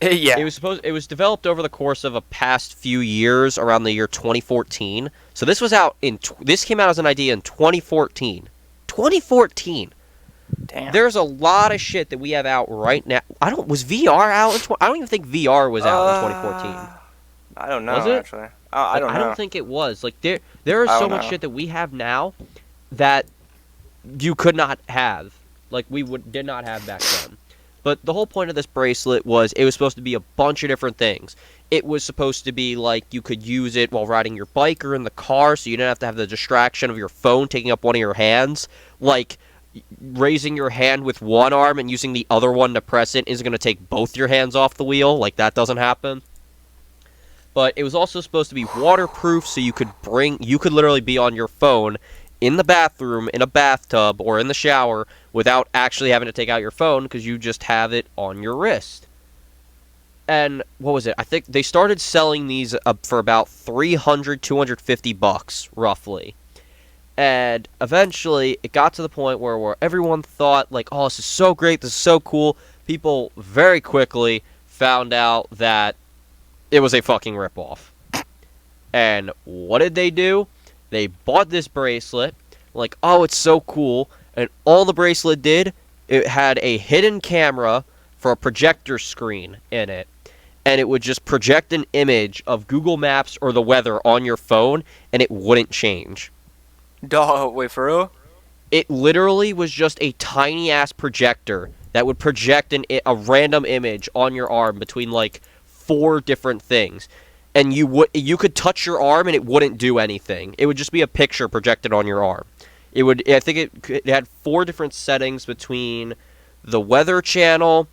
S2: Yeah.
S1: It was developed over the course of a past few years around the year 2014. So this came out as an idea in 2014. 2014.
S2: Damn.
S1: There's a lot of shit that we have out right now. Was VR out I don't even think VR was out in 2014.
S2: I don't know,
S1: Was it?
S2: actually. I don't know.
S1: I don't think it was. Like there is
S2: I
S1: so
S2: don't
S1: much
S2: know.
S1: shit that we have now that you could not have. Like did not have back then. But the whole point of this bracelet was it was supposed to be a bunch of different things. It was supposed to be like you could use it while riding your bike or in the car, so you didn't have to have the distraction of your phone taking up one of your hands. Like raising your hand with one arm and using the other one to press it is going to take both your hands off the wheel. Like that doesn't happen. But it was also supposed to be waterproof, so you could literally be on your phone in the bathroom, in a bathtub, or in the shower without actually having to take out your phone because you just have it on your wrist. And what was it? I think they started selling these for about $300, $250 roughly. And eventually it got to the point where everyone thought like, oh, this is so great, this is so cool. People very quickly found out that it was a fucking ripoff. And what did they do? They bought this bracelet, like, oh, it's so cool. And all the bracelet did, it had a hidden camera for a projector screen in it. And it would just project an image of Google Maps or the weather on your phone, and it wouldn't change.
S2: Dog, wait, for real?
S1: It literally was just a tiny-ass projector that would project a random image on your arm between, like, 4 different things. And you could touch your arm and it wouldn't do anything. It would just be a picture projected on your arm. I think it had 4 different settings between the weather channel,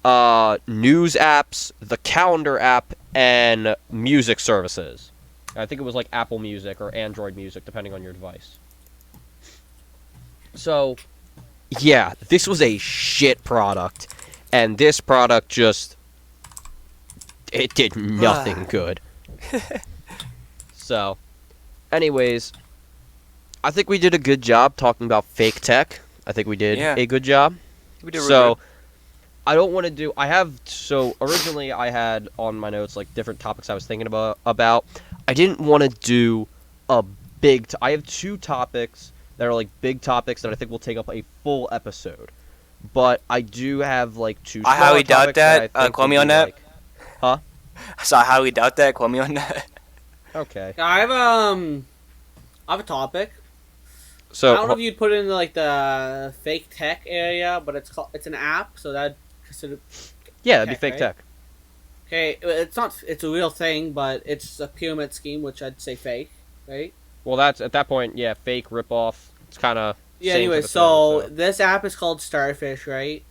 S1: news apps, the calendar app, and music services. I think it was like Apple Music or Android Music, depending on your device. So, yeah, this was a shit product. And this product just... it did nothing good. So, anyways, I think we did a good job talking about fake tech. I think we did a good job.
S2: We did really
S1: So,
S2: good.
S1: I don't want to do... originally I had on my notes, like, different topics I was thinking about. I didn't want to do a big... I have 2 topics that are, like, big topics that I think will take up a full episode. But I do have, like, 2
S2: I
S1: smaller
S2: highly doubt
S1: topics that I
S2: that.
S1: think
S2: Quote me
S1: would
S2: on
S1: be,
S2: that.
S1: like- Huh?
S2: So I highly doubt that. Quote me on that.
S1: Okay.
S3: I have a topic.
S1: So,
S3: I don't know if you'd put it in like the fake tech area, but it's an app, so that considered.
S1: yeah, that'd be
S3: tech,
S1: fake
S3: right?
S1: tech.
S3: Okay, it's a real thing, but it's a pyramid scheme, which I'd say fake, right?
S1: Well, that's at that point, yeah, fake ripoff. It's kind of
S3: Yeah. Anyway, so this app is called Starfish, right?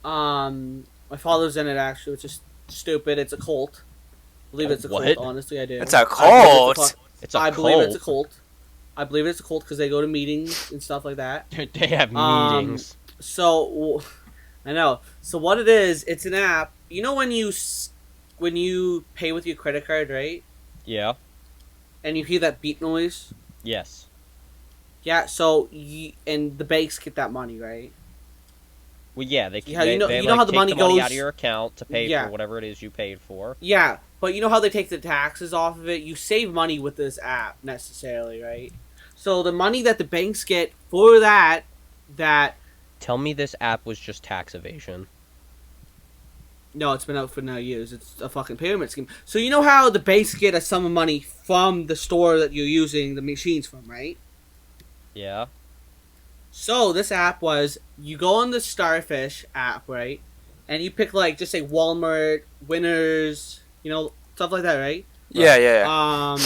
S3: My father's in it actually, which is stupid. It's a cult. I believe it's a
S1: What?
S3: cult. Honestly, I do.
S2: It's a
S3: I believe
S2: cult.
S1: it's a
S3: I
S1: cult.
S3: believe it's a cult. I believe it's a cult because they go to meetings and stuff like that.
S1: They have meetings.
S3: So, I know. So what it is, it's an app. You know when you pay with your credit card, right?
S1: Yeah.
S3: And you hear that beep noise.
S1: Yes.
S3: Yeah. So and the banks get that money, right?
S1: Well, yeah, they
S3: Yeah,
S1: they,
S3: you know-
S1: they
S3: you know
S1: like,
S3: how the
S1: take
S3: money
S1: the money
S3: goes-
S1: out of your account to pay
S3: Yeah.
S1: for whatever it is you paid for.
S3: Yeah, but you know how they take the taxes off of it? You save money with this app, necessarily, right? So the money that the banks get for that
S1: Tell me this app was just tax evasion.
S3: no, it's been out for 9 years. It's a fucking pyramid scheme. So you know how the banks get a sum of money from the store that you're using the machines from, right?
S1: Yeah.
S3: So this app was, you go on the Starfish app, right? And you pick like, just say Walmart, Winners, stuff like that, right?
S2: Yeah.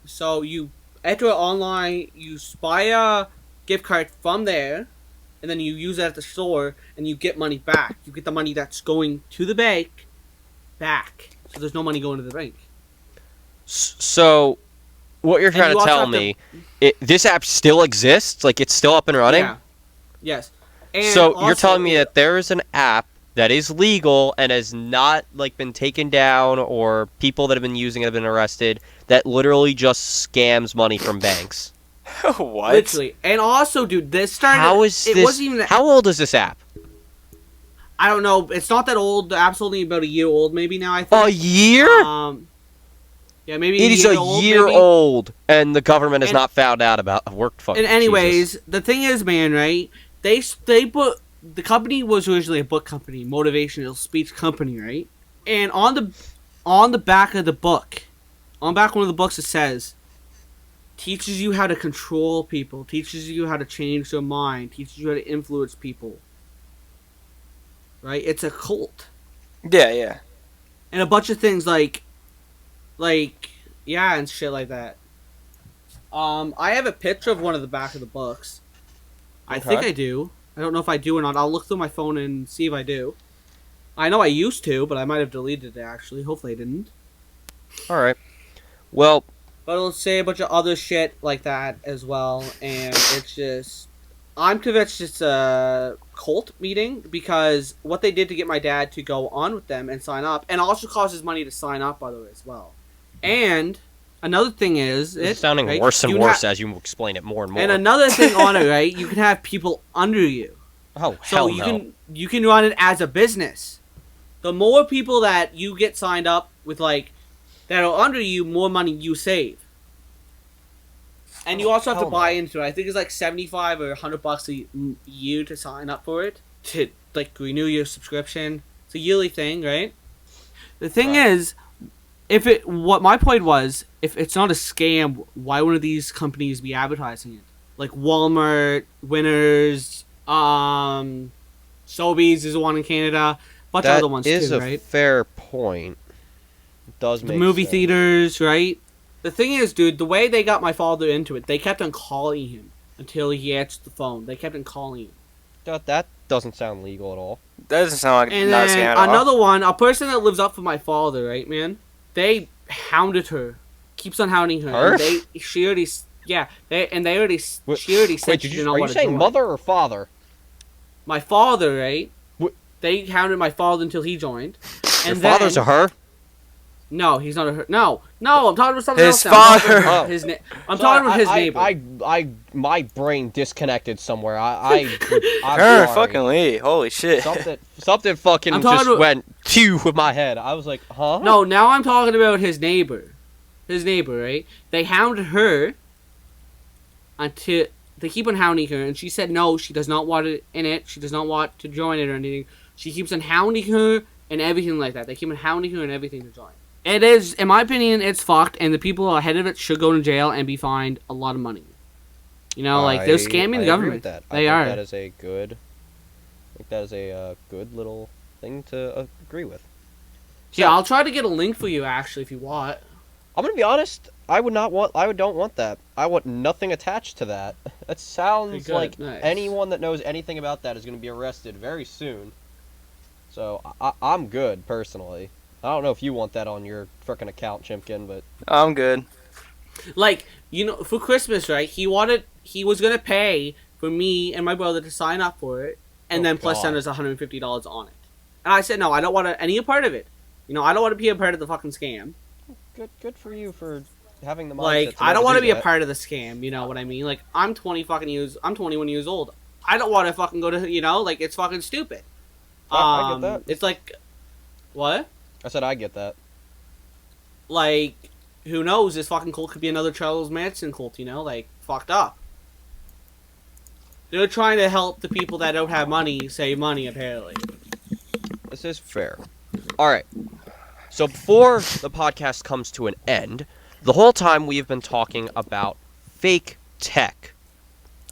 S3: So you enter it online, you buy a gift card from there, and then you use it at the store, and you get money back. You get the money that's going to the bank back. So there's no money going to the bank.
S1: So, what you're trying
S3: you
S1: to
S3: also
S1: tell
S3: have to-
S1: me, this app still exists? Like, it's still up and running?
S3: Yeah. Yes. And
S1: So, you're
S3: also-
S1: telling me that there is an app that is legal and has not, like, been taken down, or people that have been using it have been arrested, that literally just scams money from banks?
S2: What?
S3: Literally. And also, dude, this started.
S1: How is
S3: it
S1: this?
S3: wasn't even.
S1: How old is this app?
S3: I don't know. It's not that old. The app's only about a year old, maybe now. I think.
S1: A year?
S3: Yeah, maybe
S1: It is a year
S3: maybe.
S1: old, and the government has
S3: And-
S1: not found out about work. Fucking
S3: And anyways,
S1: Jesus.
S3: the thing is, man, right? They put the company was originally a book company, motivational speech company, right? And on the back of the book, on the back of one of the books, it says, teaches you how to control people, teaches you how to change their mind, teaches you how to influence people. Right? It's a cult.
S2: Yeah.
S3: And a bunch of things like yeah, and shit like that. I have a picture of one of the back of the books. I think I do. I don't know if I do or not. I'll look through my phone and see if I do. I know I used to, but I might have deleted it actually. Hopefully I didn't.
S1: All right. Well,
S3: But it'll say a bunch of other shit like that as well, and it's just... I'm convinced it's a cult meeting, because what they did to get my dad to go on with them and sign up, and also costs his money to sign up, by the way, as well. And another thing is...
S1: it's sounding
S3: right,
S1: worse and
S3: you
S1: worse
S3: ha-
S1: as you explain it more and more.
S3: And another thing on it, right, you can have people under you.
S1: oh,
S3: So
S1: hell
S3: you
S1: no.
S3: you can run it as a business. The more people that you get signed up with, like, that are under you, more money you save. And you also have to
S1: hell
S3: buy
S1: no.
S3: into it. I think it's like $75 or $100 a year to sign up for it, to like renew your subscription. It's a yearly thing, right? The thing
S1: Right.
S3: is, what my point was, if it's not a scam, why wouldn't these companies be advertising it? Like Walmart, Winners, Sobeys is one in Canada, bunch of
S1: That
S3: other ones
S1: is
S3: too,
S1: a
S3: right?
S1: fair point. It does
S3: The
S1: make
S3: movie
S1: sense.
S3: theaters, right? The thing is, dude, the way they got my father into it, they kept on calling him until he answered the phone. They kept on calling him.
S1: That doesn't sound legal at all.
S2: That doesn't sound like
S3: And
S2: not a
S3: then
S2: scam at all.
S3: another one, a person that lives up for my father, right, man? They hounded her, keeps on hounding her.
S1: Her?
S3: And she already, yeah, she already
S1: Wait,
S3: said
S1: Wait,
S3: she
S1: did
S3: did
S1: you,
S3: not
S1: are you
S3: want to
S1: saying
S3: join.
S1: mother or father?
S3: My father, right?
S1: What?
S3: They hounded my father until he joined.
S1: Your
S3: And
S1: father's
S3: then,
S1: a her?
S3: No, he's not a her. No, I'm talking about something
S2: His
S3: else. Now. I'm talking
S2: father.
S3: about
S1: Oh.
S3: his I'm talking about his neighbor.
S1: My brain disconnected somewhere. I'm
S2: Her
S1: sorry.
S2: fucking Lee. Holy shit.
S1: Something fucking
S3: I'm talking
S1: just
S3: about-
S1: went pew with my head. I was like, huh?
S3: No, now I'm talking about his neighbor. His neighbor, right? They hounded her until they keep on hounding her, and she said no, she does not want it in it. She does not want to join it or anything. She keeps on hounding her and everything like that. They keep on hounding her and everything to join. It is, in my opinion, it's fucked, and the people ahead of it should go to jail and be fined a lot of money. You know, like they're scamming the
S1: I agree
S3: government.
S1: with that.
S3: They
S1: I
S3: are.
S1: think that is a good. I think that is a good little thing to agree with.
S3: Yeah, I'll try to get a link for you actually if you want.
S1: I'm gonna be honest. I don't want that. I want nothing attached to that. That sounds
S3: Good,
S1: like
S3: nice.
S1: anyone that knows anything about that is gonna be arrested very soon. So I'm good personally. I don't know if you want that on your frickin' account, Chimken, but
S2: I'm good.
S3: Like, you know, for Christmas, right? He was gonna pay for me and my brother to sign up for it, and
S1: Oh,
S3: then plus
S1: God.
S3: send us $150 on it. And I said, no, I don't want any part of it. You know, I don't want to be a part of the fucking scam.
S1: good for you for having the mindset.
S3: Like,
S1: to
S3: I don't
S1: never
S3: want to
S1: do
S3: be a
S1: that.
S3: part of the scam. You know what I mean? Like, I'm 21 years old. I don't want to fucking go to, you know, like, it's fucking stupid.
S1: I get that.
S3: It's like, what?
S1: I said I get that.
S3: Like, who knows? This fucking cult could be another Charles Manson cult, you know? Like, fucked up. They're trying to help the people that don't have money save money, apparently.
S1: This is fair. All right. So before the podcast comes to an end, the whole time we have been talking about fake tech.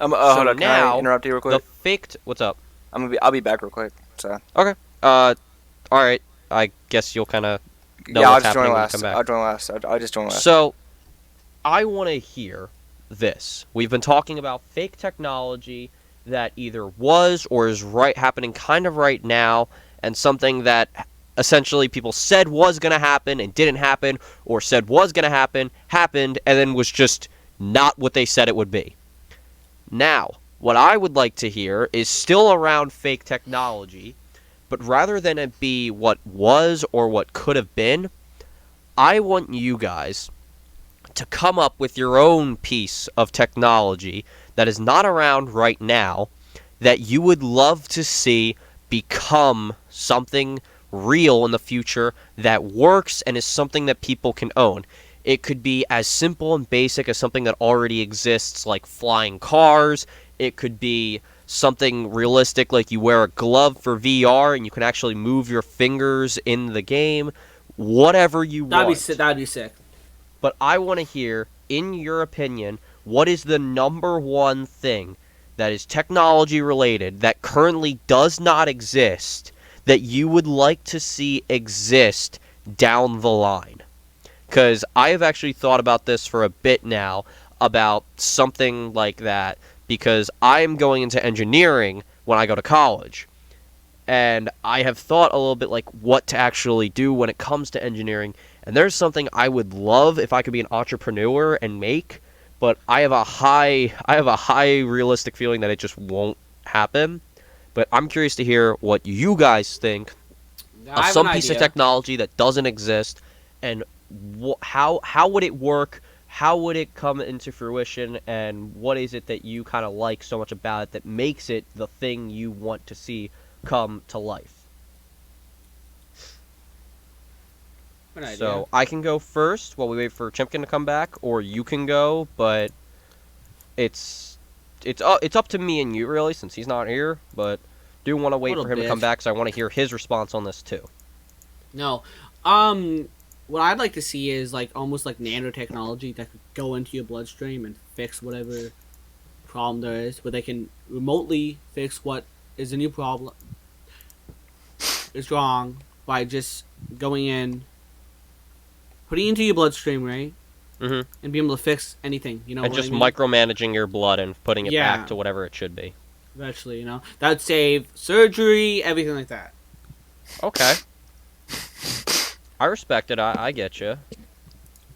S2: Hold
S1: So
S2: on. Can
S1: now,
S2: I interrupt you real quick?
S1: What's up?
S2: I'll be back real quick. So.
S1: Okay. All right. I guess you'll kind of know
S2: Yeah, I'll
S1: what's
S2: just join
S1: happening when you
S2: last.
S1: come back.
S2: I'll join last. I'll just join last.
S1: So, I want to hear this. We've been talking about fake technology that either was or is happening kind of right now, and something that essentially people said was going to happen and didn't happen, or said was going to happen, happened, and then was just not what they said it would be. Now, what I would like to hear is still around fake technology, but rather than it be what was or what could have been, I want you guys to come up with your own piece of technology that is not around right now that you would love to see become something real in the future that works and is something that people can own. It could be as simple and basic as something that already exists, like flying cars. It could be something realistic, like you wear a glove for VR and you can actually move your fingers in the game. Whatever you want.
S3: That'd be sick.
S1: But I want to hear, in your opinion, what is the number one thing that is technology related that currently does not exist that you would like to see exist down the line? Because I have actually thought about this for a bit now, about something like that, because I am going into engineering when I go to college. And I have thought a little bit like what to actually do when it comes to engineering. And there's something I would love if I could be an entrepreneur and make, but I have a high realistic feeling that it just won't happen. But I'm curious to hear what you guys think
S3: I
S1: of
S3: have
S1: some
S3: an
S1: piece of
S3: idea.
S1: technology that doesn't exist, and how would it work? How would it come into fruition? And what is it that you kind of like so much about it that makes it the thing you want to see come to life?
S3: An idea.
S1: So I can go first while we wait for Chimken to come back, or you can go, but it's up to me and you really, since he's not here. But do want to wait
S3: Little
S1: for him to come
S3: bitch.
S1: back, so I want to hear his response on this too.
S3: No. What I'd like to see is like almost like nanotechnology that could go into your bloodstream and fix whatever problem there is, where they can remotely fix what is a new problem is wrong by just going in, putting it into your bloodstream, right?
S1: Mhm.
S3: And being able to fix anything, you know.
S1: And
S3: what
S1: just
S3: I mean?
S1: micromanaging your blood and putting it
S3: Yeah.
S1: back to whatever it should be.
S3: Eventually, you know, that'd save surgery, everything like that.
S1: Okay. I respect it. I get you.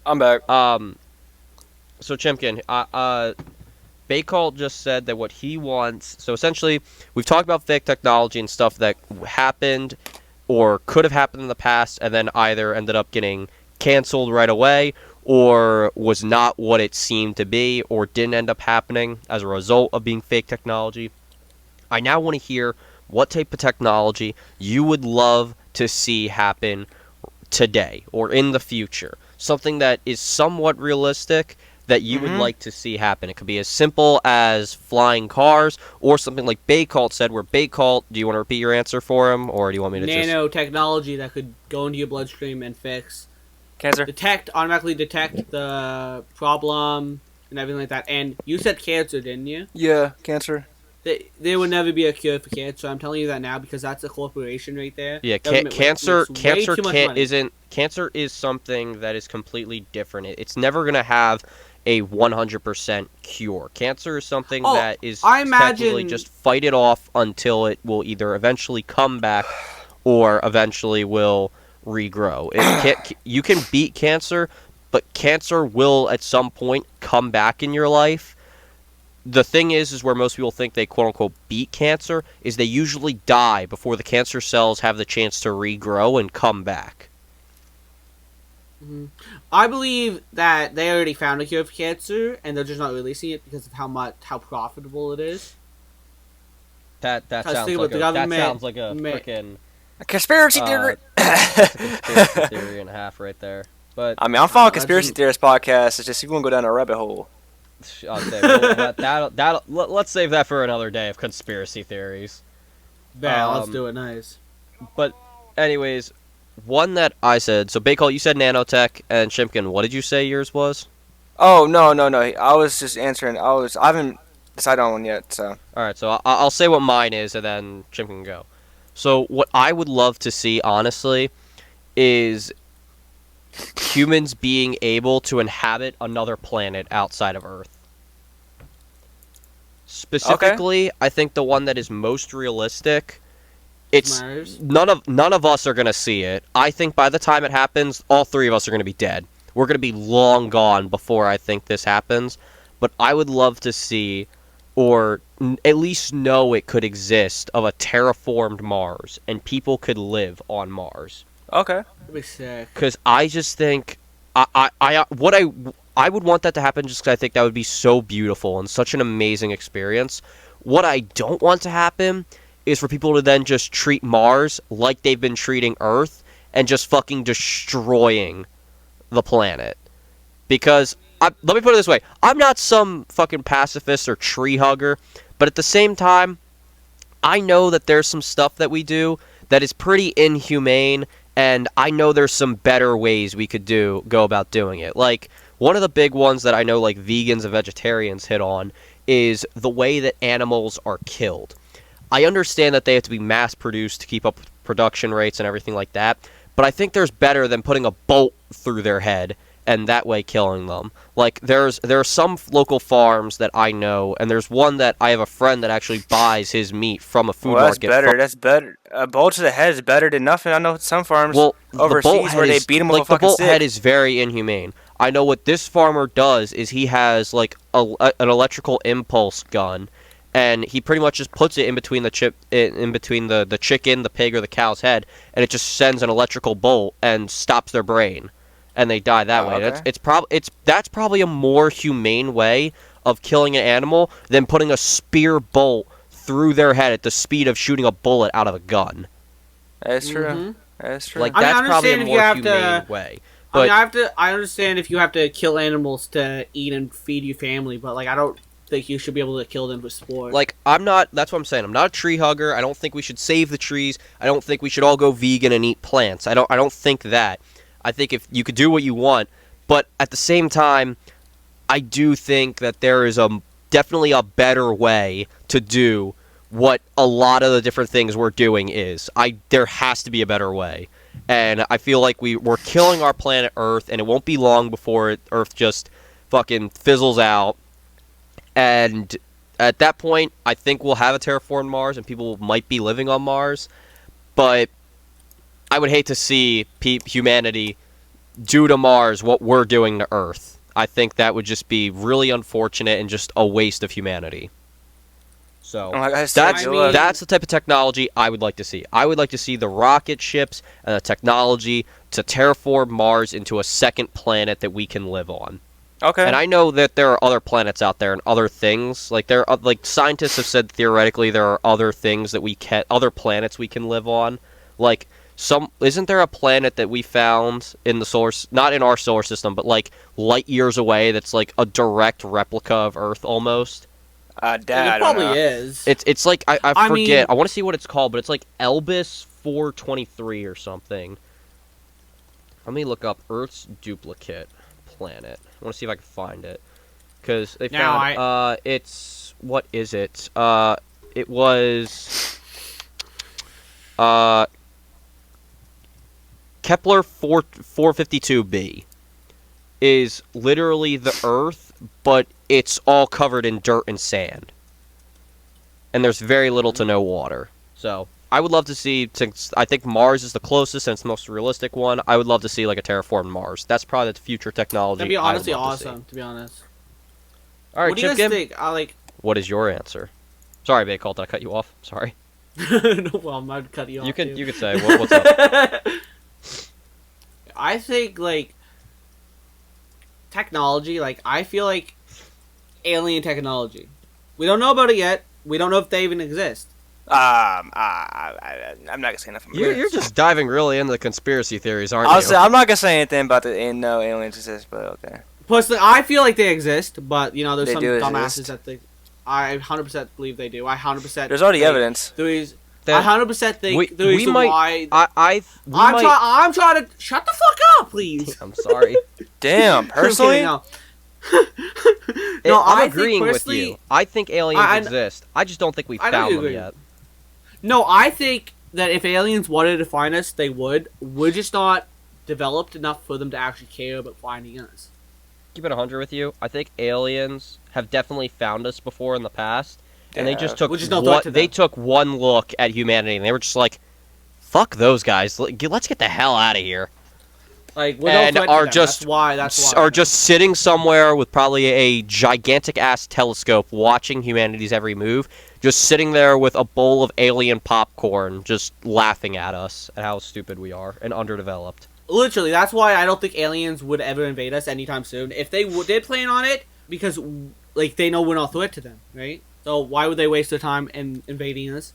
S2: I'm back.
S1: So Chimkin, Baycalt just said that what he wants. So essentially, we've talked about fake technology and stuff that happened or could have happened in the past, and then either ended up getting canceled right away, or was not what it seemed to be, or didn't end up happening as a result of being fake technology. I now want to hear what type of technology you would love to see happen today or in the future. Something that is somewhat realistic that you would like to see happen. It could be as simple as flying cars, or something like Baycalt said, where Baycalt, do you want to repeat your answer for him, or do you want me to just...
S3: Nanotechnology that could go into your bloodstream and fix,
S2: Cancer.
S3: automatically detect the problem and everything like that. And you said cancer, didn't you?
S2: Yeah, cancer.
S3: There would never be a cure for cancer. I'm telling you that now because that's a corporation right there.
S1: Yeah,
S3: Government
S1: cancer
S3: makes way too much money.
S1: cancer is something that is completely different. It's never going to have a 100% cure. Cancer is something that is
S3: I imagine-
S1: technically just fight it off until it will either eventually come back or eventually will regrow. You can beat cancer, but cancer will at some point come back in your life. The thing is where most people think they quote-unquote beat cancer, is they usually die before the cancer cells have the chance to regrow and come back.
S3: I believe that they already found a cure for cancer, and they're just not releasing it because of how profitable it is.
S1: That
S3: Because
S1: sounds
S3: think
S1: like
S3: about the
S1: that
S3: government
S1: sounds like a
S3: may-
S1: freaking
S2: A conspiracy theory.
S1: that's a conspiracy theory and a half right there. But
S2: I mean, I'm following
S3: That's
S2: conspiracy
S3: an-
S2: theorist podcast. It's just you want to go down a rabbit hole.
S1: let's save that for another day of conspiracy theories.
S3: Yeah, let's
S1: Um,
S3: do it nice.
S1: But anyways, one that I said, so Baycall, you said nanotech, and Chimkin, what did you say yours was?
S2: Oh no. I was just answering. I haven't decided on one yet. So
S1: Alright, so I'll say what mine is, and then Chimkin can go. So what I would love to see, honestly, is humans being able to inhabit another planet outside of Earth. Specifically, I think the one that is most realistic, it's
S3: Mars?
S1: none of us are going to see it. I think by the time it happens, all three of us are going to be dead. We're going to be long gone before I think this happens, but I would love to see, or at least know it could exist, of a terraformed Mars, and people could live on Mars.
S2: okay.
S3: That'd be sick.
S1: Because I just think, I would want that to happen just because I think that would be so beautiful and such an amazing experience. What I don't want to happen is for people to then just treat Mars like they've been treating Earth and just fucking destroying the planet. Because, let me put it this way, I'm not some fucking pacifist or tree hugger, but at the same time, I know that there's some stuff that we do that is pretty inhumane, and I know there's some better ways we could go about doing it. Like, one of the big ones that I know like vegans and vegetarians hit on is the way that animals are killed. I understand that they have to be mass produced to keep up with production rates and everything like that, but I think there's better than putting a bolt through their head and that way killing them. Like, there are some local farms that I know, and there's one that I have a friend that actually buys his meat from a food market.
S2: That's better. A bolt to the head is better than nothing. I know some farms overseas where they beat them with a fucking stick.
S1: The bolt head is very inhumane. I know what this farmer does is he has, like, an electrical impulse gun, and he pretty much just puts it in between the chicken, the pig, or the cow's head, and it just sends an electrical bolt and stops their brain. And they die that way.
S2: Okay.
S1: That's probably a more humane way of killing an animal than putting a spear bolt through their head at the speed of shooting a bullet out of a gun.
S2: That's true.
S3: Mm-hmm.
S2: That's true.
S1: Like, that's probably a more humane way. But
S3: I understand if you have to kill animals to eat and feed your family, but like I don't think you should be able to kill them for sport.
S1: like, that's what I'm saying. I'm not a tree hugger. I don't think we should save the trees. I don't think we should all go vegan and eat plants. I don't think that. I think if you could do what you want, but at the same time, I do think that there is definitely a better way to do what a lot of the different things we're doing is. There has to be a better way, and I feel like we're killing our planet Earth, and it won't be long before Earth just fucking fizzles out, and at that point, I think we'll have a terraformed Mars, and people might be living on Mars, but I would hate to see humanity do to Mars what we're doing to Earth. I think that would just be really unfortunate and just a waste of humanity. So that's the type of technology I would like to see. I would like to see the rocket ships and the technology to terraform Mars into a second planet that we can live on.
S2: Okay.
S1: And I know that there are other planets out there and other things. Like scientists have said theoretically there are other things that other planets we can live on. Like, isn't there a planet that we found in not in our solar system, but like light years away that's like a direct replica of Earth almost?
S3: It probably is.
S1: It's like I forget. I want to see what it's called, but it's like Elbis 423 or something. Let me look up Earth's duplicate planet. I want to see if I can find it, because they found it's what is it? It was Kepler 452b is literally the Earth, but it's all covered in dirt and sand. And there's very little to no water. So, I would love to see, since I think Mars is the closest and it's the most realistic one, I would love to see like a terraformed Mars. That's probably the future technology.
S3: That'd be honestly awesome, to be honest.
S1: Alright,
S3: what do you guys think?
S1: What is your answer? Sorry, Baycalt, did I cut you off? Sorry.
S3: No, well, I'm not cutting you off.
S1: You could say, what's up?
S3: I think, like, technology, like, I feel like alien technology. We don't know about it yet. We don't know if they even exist.
S2: I'm not gonna say nothing.
S1: You're just diving really into the conspiracy theories, aren't you?
S2: I'm not gonna say anything about no aliens exist, but okay.
S3: Personally, I feel like they exist, but you know, there's some dumbasses
S2: exist.
S3: that think. I 100% believe they do. I 100%.
S2: There's already evidence.
S3: I 100% think the reason why.
S1: I'm
S3: trying to shut the fuck up, please.
S1: I'm sorry.
S2: Damn, personally.
S3: No,
S1: I'm agreeing with you. I think aliens exist. I just don't think we found them yet.
S3: No, I think that if aliens wanted to find us, they would. We're just not developed enough for them to actually care about finding us.
S1: Keep it 100 with you. I think aliens have definitely found us before in the past, and they just took took one look at humanity, and they were just like, "Fuck those guys. Let's get the hell out of here."
S3: Like,
S1: just sitting somewhere with probably a gigantic ass telescope watching humanity's every move, just sitting there with a bowl of alien popcorn, just laughing at us and how stupid we are and underdeveloped.
S3: literally, that's why I don't think aliens would ever invade us anytime soon. If they did plan on it, because like they know we're not a threat to them, right? So why would they waste their time in invading us?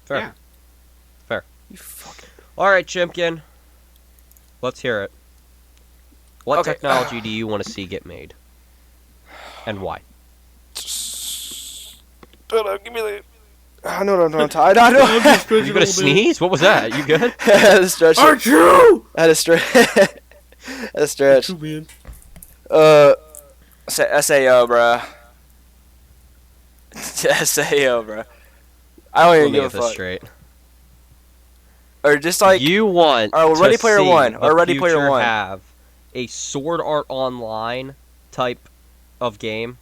S1: Fair.
S3: Yeah.
S1: Fair.
S2: You fucking...
S1: All right, Chimken. Let's hear it. What
S2: Okay.
S1: technology do you want to see get made? And why?
S2: Give me the... I know what I'm tired. I know.
S1: You gonna sneeze? What was that? You good?
S2: I had to stretch.
S3: Aren't you?
S2: I had to stretch. I had to stretch.
S3: Man.
S2: SAO, bruh. SAO, bruh. I don't
S1: Let
S2: even
S1: me
S2: give a
S1: get this
S2: fuck.
S1: straight.
S2: Or just like
S1: You want
S2: or
S1: to
S2: Ready Player
S1: see
S2: One,
S1: the
S2: or Ready Player
S1: future
S2: One.
S1: have a Sword Art Online type of game.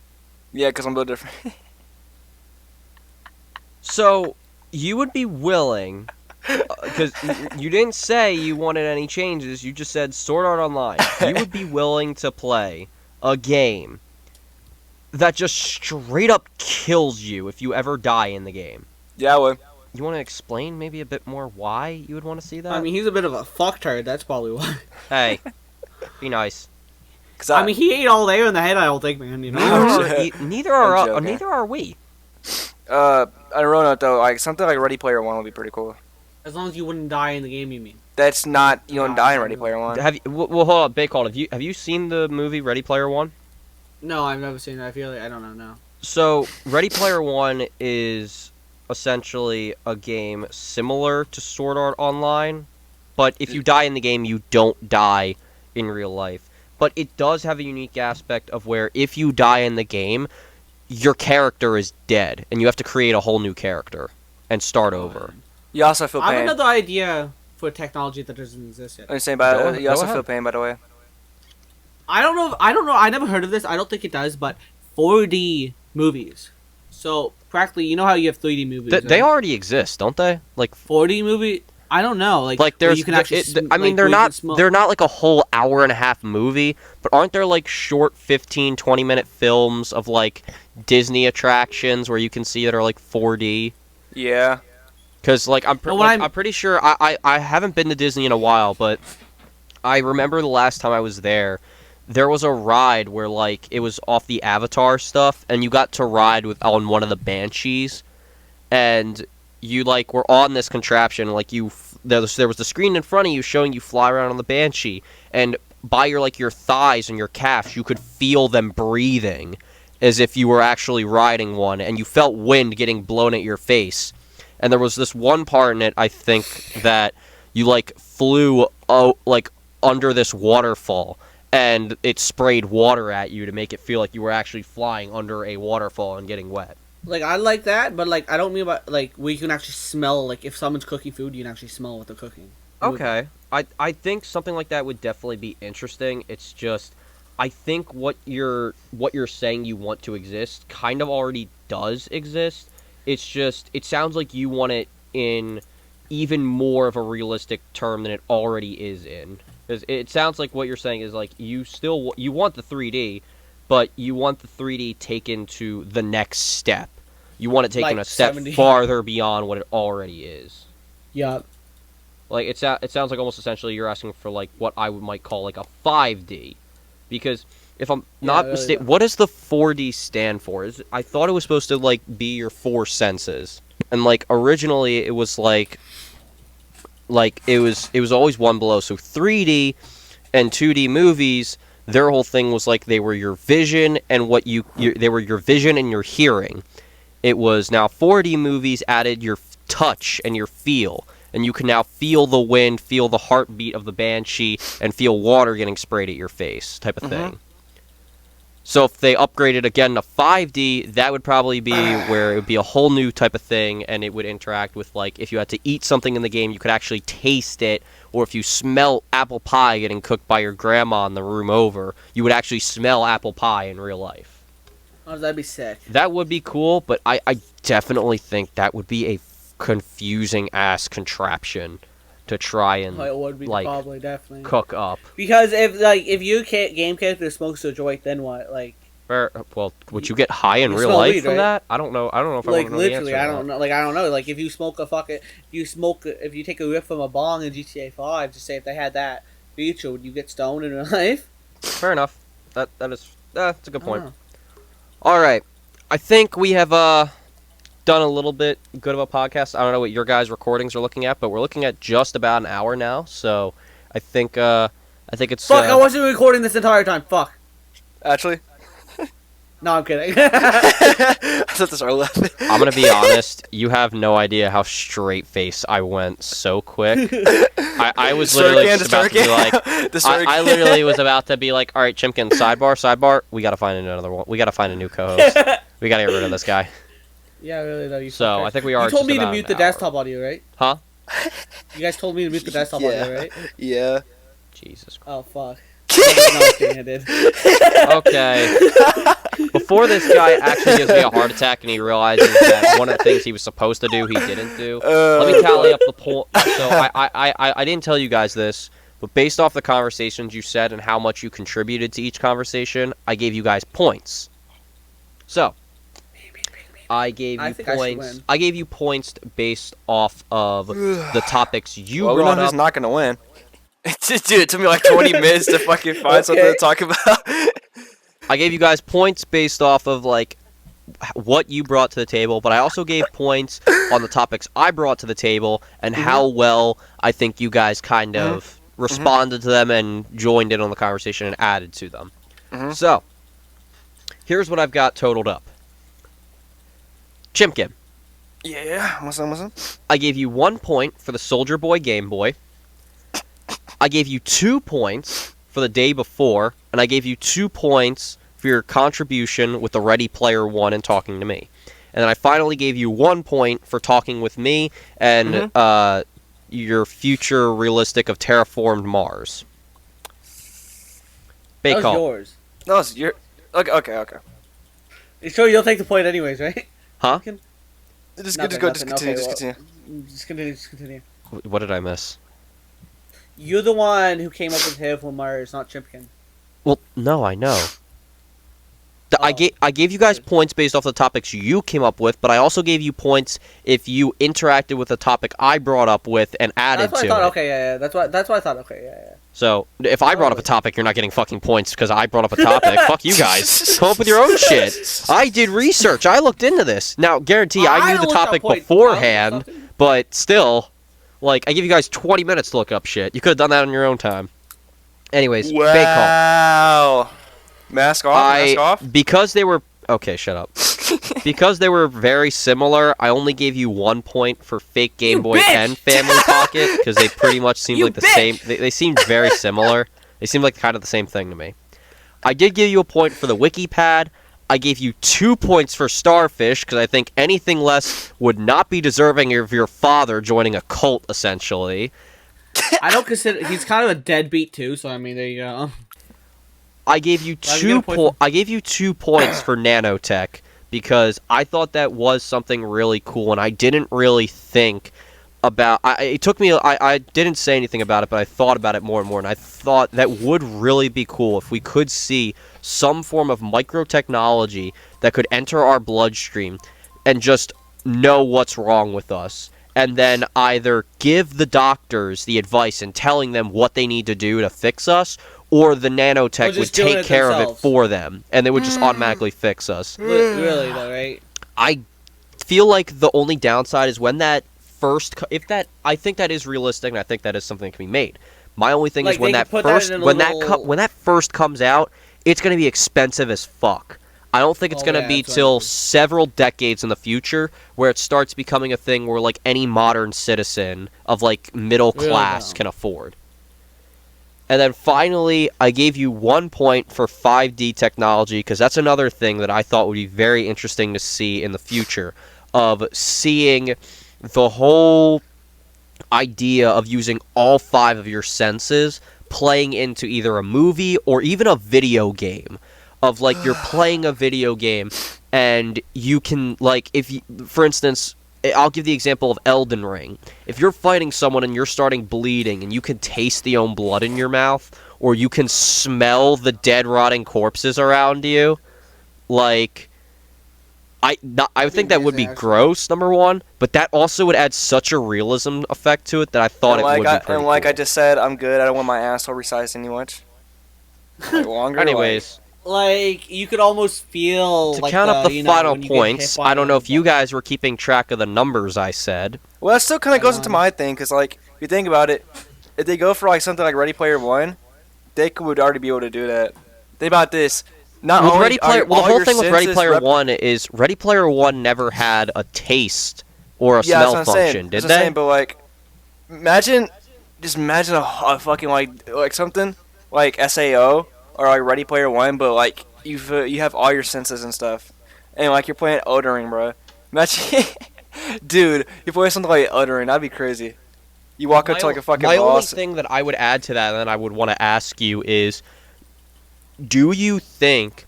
S2: Yeah, because I'm a little different.
S1: So you would be willing, because you didn't say you wanted any changes. You just said Sword Art Online. You would be willing to play a game that just straight up kills you if you ever die in the game.
S2: Yeah, I would.
S1: You want to explain maybe a bit more why you would want to see that?
S3: I mean, he's a bit of a fucktard. That's probably why.
S1: Hey, be nice.
S2: Cause
S3: I mean, he ain't all there in the head. I don't think, man. You know.
S1: Neither are
S2: I'm joking.
S1: neither are we.
S2: I don't know though. Like something like Ready Player One would be pretty cool.
S3: As long as you wouldn't die in the game, you mean?
S2: That's not you don't
S3: No,
S2: die in
S3: no,
S2: Ready
S3: no.
S2: Player One.
S1: Have you? Well, hold on, Baycalt. Have you seen the movie Ready Player One?
S3: No, I've never seen that. I feel like I don't know. No.
S1: So Ready Player One is essentially a game similar to Sword Art Online, but if you die in the game, you don't die in real life. But it does have a unique aspect of where if you die in the game, your character is dead, and you have to create a whole new character and start over.
S2: You also feel
S3: I have
S2: pain.
S3: another idea for technology that doesn't exist yet.
S2: I'm saying, but
S1: Go
S2: you also
S1: ahead.
S2: feel pain, by the way.
S3: I don't know. I never heard of this. I don't think it does. But 4D movies. So practically, you know how you have 3D movies.
S1: They
S3: right?
S1: already exist, don't they? Like
S3: 4D movie. I don't know. Like where
S1: there's
S3: you can actually.
S1: I mean, they're not like a whole hour and a half movie, but aren't there like short 15, 20-minute films of like Disney attractions where you can see that are like 4D?
S2: Yeah.
S1: Because like I'm
S3: But what
S1: I'm pretty sure I haven't been to Disney in a while, but I remember the last time I was there. There was a ride where like it was off the Avatar stuff, and you got to ride on one of the Banshees, and you like were on this contraption. Like there was the screen in front of you showing you fly around on the Banshee, and by your thighs and your calves, you could feel them breathing as if you were actually riding one, and you felt wind getting blown at your face. And there was this one part in it, I think, that you like flew like under this waterfall. And it sprayed water at you to make it feel like you were actually flying under a waterfall and getting wet.
S3: Like I like that, but like I don't mean about like where you can actually smell. Like if someone's cooking food, you can actually smell what they're cooking.
S1: Okay, I think something like that would definitely be interesting. It's just, I think what you're saying you want to exist kind of already does exist. It's just it sounds like you want it in even more of a realistic term than it already is in. Because it sounds like what you're saying is like you want the 3D, but you want the 3D taken to the next step. You want it taken
S3: Like
S1: a step
S3: 70.
S1: farther beyond what it already is.
S3: Yeah.
S1: Like it sounds like almost essentially you're asking for like what I might call like a 5D, because if I'm not
S3: really
S1: mistaken, what does the 4D stand for? I thought it was supposed to like be your four senses, and like originally it was like it was always one below. So 3D and 2D movies, their whole thing was like they were your vision and they were your vision and your hearing. It was now 4D movies added your touch and your feel, and you can now feel the wind, feel the heartbeat of the Banshee, and feel water getting sprayed at your face, type of thing. So if they upgraded again to 5D, that would probably be where it would be a whole new type of thing, and it would interact with, like, if you had to eat something in the game, you could actually taste it, or if you smell apple pie getting cooked by your grandma in the room over, you would actually smell apple pie in real life.
S3: Oh, that'd be sick.
S1: That would be cool, but I definitely think that would be a confusing-ass contraption to try and,
S3: It would be
S1: like,
S3: probably definitely
S1: cook up.
S3: because if your game character smokes a joint, then what? Like
S1: Well, would you get high in
S3: You
S1: real
S3: smoke
S1: life
S3: weed,
S1: from
S3: right?
S1: that? I don't know. I don't know if I want
S3: Like
S1: to know the
S3: literally,
S1: answer.
S3: I
S1: to
S3: don't
S1: that.
S3: know. Like I don't know. Like if you smoke if you take a rip from a bong in GTA 5, just say if they had that feature, would you get stoned in real life?
S1: Fair enough. That's a good
S3: I don't
S1: point.
S3: know.
S1: All right, I think we have done a little bit good of a podcast. I don't know what your guys' recordings are looking at, but we're looking at just about an hour now. So I think it's
S3: Fuck! I wasn't recording this entire time. Fuck.
S2: Actually,
S3: No, I'm kidding.
S2: I thought this was our left.
S1: I'm gonna be honest. You have no idea how straight face I went so quick. I was literally just about to be like, I literally was about to be like, all right, Chimken, sidebar. We gotta find another one. We gotta find a new co-host. We gotta get rid of this guy.
S3: Yeah, really though. You
S1: So
S3: fuckers.
S1: I think we are.
S3: You told
S1: just
S3: me to
S1: about
S3: mute
S1: an
S3: the
S1: hour.
S3: desktop audio, right?
S1: Huh?
S3: You guys told me to mute the desktop audio, right?
S2: Yeah.
S1: Jesus Christ.
S3: Oh fuck. No, I'm kidding, I did.
S1: Okay. Before this guy actually gives me a heart attack and he realizes that one of the things he was supposed to do he didn't do. Let me tally up the point. So I didn't tell you guys this, but based off the conversations you said and how much you contributed to each conversation, I gave you guys points. So I gave
S3: I
S1: you
S3: think I should
S1: points.
S3: win.
S1: I gave you points based off of the topics you
S2: Well, we know
S1: brought
S2: who's
S1: up.
S2: not gonna win. Dude, it took me like 20 minutes to fucking find something to talk about.
S1: I gave you guys points based off of like what you brought to the table, but I also gave points on the topics I brought to the table and how well I think you guys kind of responded to them and joined in on the conversation and added to them. So, here's what I've got totaled up. Chimken,
S2: Yeah, what's up?
S1: I gave you 1 point for the Soldier Boy Game Boy. I gave you 2 points for the day before, and I gave you 2 points for your contribution with the Ready Player One and talking to me. And then I finally gave you 1 point for talking with me and your future realistic of terraformed Mars.
S3: That was
S1: Baycalt.
S3: yours.
S2: No, it's your. Okay.
S3: You sure you'll take the point anyways, right?
S1: Huh?
S2: Just
S3: Nothing,
S2: go.
S3: nothing. Okay,
S2: Just
S3: well-
S2: continue.
S3: Just continue.
S1: What did I miss?
S3: You're the one who came up with Terraform Mars, not Chimken.
S1: Well, no, I know. I
S3: Oh.
S1: gave you guys points based off the topics you came up with, but I also gave you points if you interacted with the topic I brought up with and added
S3: That's what
S1: to
S3: I thought.
S1: it.
S3: Okay, yeah. That's what I thought. Okay, yeah.
S1: So, if I brought up a topic, you're not getting fucking points because I brought up a topic. Fuck you guys. Come up with your own shit. I did research. I looked into this. Now, guarantee I knew the
S3: looked up
S1: topic
S3: points.
S1: beforehand,
S3: I looked
S1: but still, like, I give you guys 20 minutes to look up shit. You could have done that on your own time. Anyways, Baycalt.
S2: Wow. Mask off. Mask off.
S1: Because they were... Okay, shut up. Because they were very similar, I only gave you 1 point for fake Game Boy
S3: bitch!
S1: and Family Pocket because they pretty much seemed
S3: You
S1: like the
S3: bitch!
S1: same. They seemed very similar. They seemed like kind of the same thing to me. I did give you a point for the WikiPad. I gave you 2 points for Starfish because I think anything less would not be deserving of your father joining a cult, essentially.
S3: I don't consider he's kind of a deadbeat too. So I mean, there you go.
S1: I gave you
S3: Well, you get a point
S1: I gave you 2 points for nanotech because I thought that was something really cool, and I didn't really think about. It took me. I didn't say anything about it, but I thought about it more and more, and I thought that would really be cool if we could see some form of microtechnology that could enter our bloodstream and just know what's wrong with us. And then either give the doctors the advice and telling them what they need to do to fix us, or the
S3: Or
S1: nanotech would
S3: just doing
S1: take
S3: it
S1: care of it
S3: themselves.
S1: for them, and they would just automatically fix us.
S3: Really though, right?
S1: I feel like the only downside is when that first, I think that is realistic, and I think that is something that can be made. My only thing
S3: Like,
S1: is when
S3: they
S1: that
S3: could put that
S1: first,
S3: in a
S1: when
S3: little-
S1: that first comes out, it's going to be expensive as fuck. I don't think it's
S3: Oh,
S1: going to
S3: yeah,
S1: be
S3: that's what I
S1: till
S3: mean.
S1: several decades in the future where it starts becoming a thing where like any modern citizen of like middle
S3: Really,
S1: class
S3: though.
S1: can afford. And then finally, I gave you 1 point for 5D technology because that's another thing that I thought would be very interesting to see in the future, of seeing the whole idea of using all 5 of your senses playing into either a movie or even a video game. Of like you're playing a video game and you can, like, if you, for instance, I'll give the example of Elden Ring. If you're fighting someone and you're starting bleeding and you can taste the own blood in your mouth, or you can smell the dead rotting corpses around you, like I think that would be
S3: actually.
S1: gross, number one, but that also would add such a realism effect to it that I thought
S2: And
S1: it would be pretty
S2: and like
S1: cool.
S2: I just said, I'm good. I don't want my asshole resized any much. Like longer.
S1: Anyways,
S3: Like you could almost feel
S1: to
S3: like
S1: count up the
S3: you know,
S1: final
S3: when you get hit
S1: points,
S3: by
S1: I don't know if you
S3: the-
S1: guys were keeping track of the numbers I said.
S2: well, that still kind of goes into
S3: Um,
S2: my thing, because like if you think about it, if they go for like something like Ready Player One, they would already be able to do that. Think about this. Not
S1: Well,
S2: only are
S1: the
S2: all
S1: whole
S2: your
S1: thing with Ready
S2: senses
S1: Player One is Ready Player One never had a taste or a
S2: yeah,
S1: smell
S2: that's what I'm saying.
S1: function, did
S2: That's what I'm
S1: they?
S2: saying, but like, just imagine a fucking like something like SAO or like Ready Player One, but like you have all your senses and stuff, and like you're playing Odoring, bro. Imagine, dude, you play something like Odoring, that'd be crazy. You walk up to like a fucking
S1: My only
S2: boss.
S1: thing that I would add to that, and then I would want to ask you is, do you think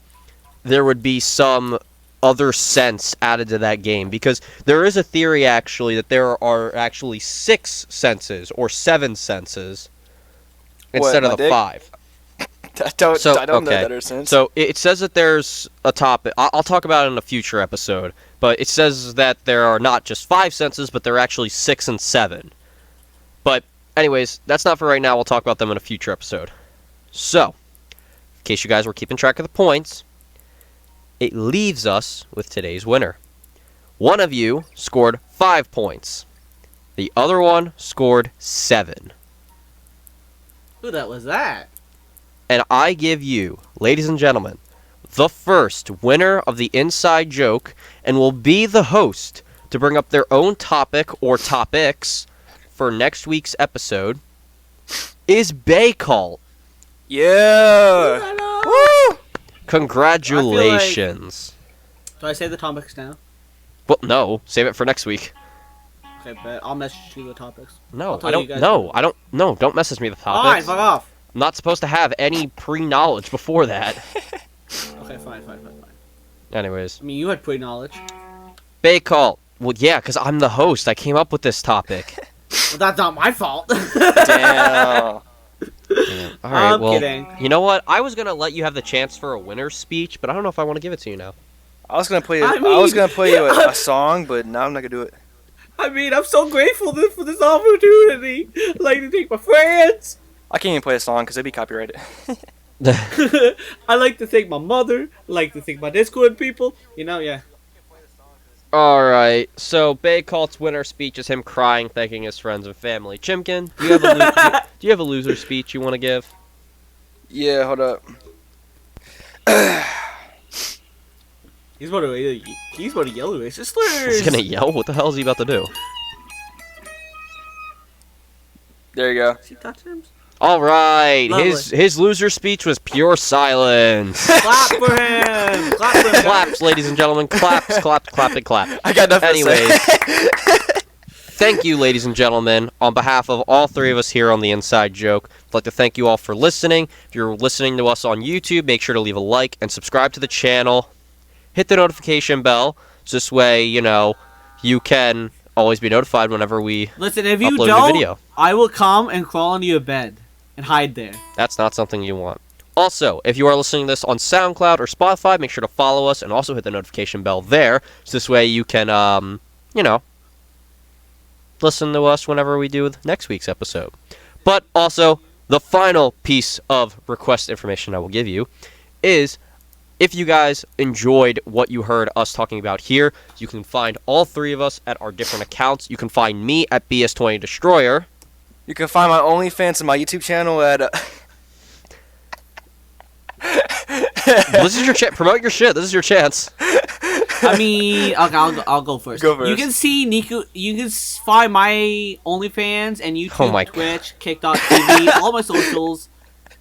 S1: there would be some other sense added to that game? Because there is a theory actually that there are actually 6 senses or 7 senses instead
S2: my
S1: of the
S2: dick?
S1: 5.
S2: I don't know
S1: okay.
S2: that or sense.
S1: So it says that there's a topic. I'll talk about it in a future episode. But it says that there are not just 5 senses, but there are actually 6 and 7. But anyways, that's not for right now. We'll talk about them in a future episode. So, in case you guys were keeping track of the points, it leaves us with today's winner. One of you scored 5 points. The other one scored 7.
S3: Who that was that?
S1: And I give you, ladies and gentlemen, the first winner of the Inside Joke, and will be the host to bring up their own topic or topics for next week's episode, is Baycalt.
S2: Yeah. Woo!
S1: Congratulations.
S3: Do I say the topics now?
S1: Well, no, save it for next week.
S3: Okay, but I'll message you the topics.
S1: No,
S3: I'll tell
S1: I
S3: you
S1: don't.
S3: guys.
S1: No, I don't. No, don't message me the
S3: Alright,
S1: topics.
S3: fuck off.
S1: I'm not supposed to have any pre-knowledge before that.
S3: Okay, fine.
S1: Anyways,
S3: I mean, you had pre-knowledge.
S1: Baycalt. Well, yeah, because I'm the host. I came up with this topic.
S3: Well, that's not my fault.
S2: Damn.
S1: Yeah. All right.
S3: I'm
S1: well,
S3: kidding.
S1: you know what? I was gonna let you have the chance for a winner's speech, but I don't know if I want to give it to you now.
S2: I was gonna play.
S3: I
S2: I was
S3: mean-
S2: gonna play you a song, but now I'm not gonna do it.
S3: I mean, I'm so grateful for this opportunity. Like to thank my friends.
S2: I can't even play a song because it'd be copyrighted.
S3: I like to thank my mother. I like to thank my Discord people. You know, yeah.
S1: All right. So Baycalt's winner speech is him crying, thanking his friends and family. Chimken, do you have do you have a loser speech you want to give?
S2: Yeah, hold up.
S3: He's about to yell at his
S1: He's
S3: slurs.
S1: gonna yell. What the hell is he about to do?
S2: There you go.
S3: Is he touching him?
S1: All right.
S3: Lovely.
S1: His loser speech was pure silence.
S3: Clap for him. Clap for him.
S1: Claps, ladies and gentlemen. Claps, clap, clap, and clap.
S2: I got nothing
S1: Anyways.
S2: to say.
S1: Thank you, ladies and gentlemen. On behalf of all 3 of us here on The Inside Joke, I'd like to thank you all for listening. If you're listening to us on YouTube, make sure to leave a like and subscribe to the channel. Hit the notification bell, so this way, you know, you can always be notified whenever we
S3: Listen, if you
S1: upload a new
S3: don't,
S1: video.
S3: I will come and crawl into your bed and hide there.
S1: That's not something you want. Also, if you are listening to this on SoundCloud or Spotify, make sure to follow us and also hit the notification bell there, so this way you can, you know, listen to us whenever we do next week's episode. But also, the final piece of request information I will give you is, if you guys enjoyed what you heard us talking about here, you can find all 3 of us at our different accounts. You can find me at BS20 Destroyer.
S2: You can find my OnlyFans and my YouTube channel at.
S1: This is your chance. Promote your shit. This is your chance.
S3: I mean, okay, I'll go first.
S2: Go first.
S3: You can see Nico. You can find my OnlyFans and YouTube,
S1: Oh my
S3: Twitch, Kick.tv, all my socials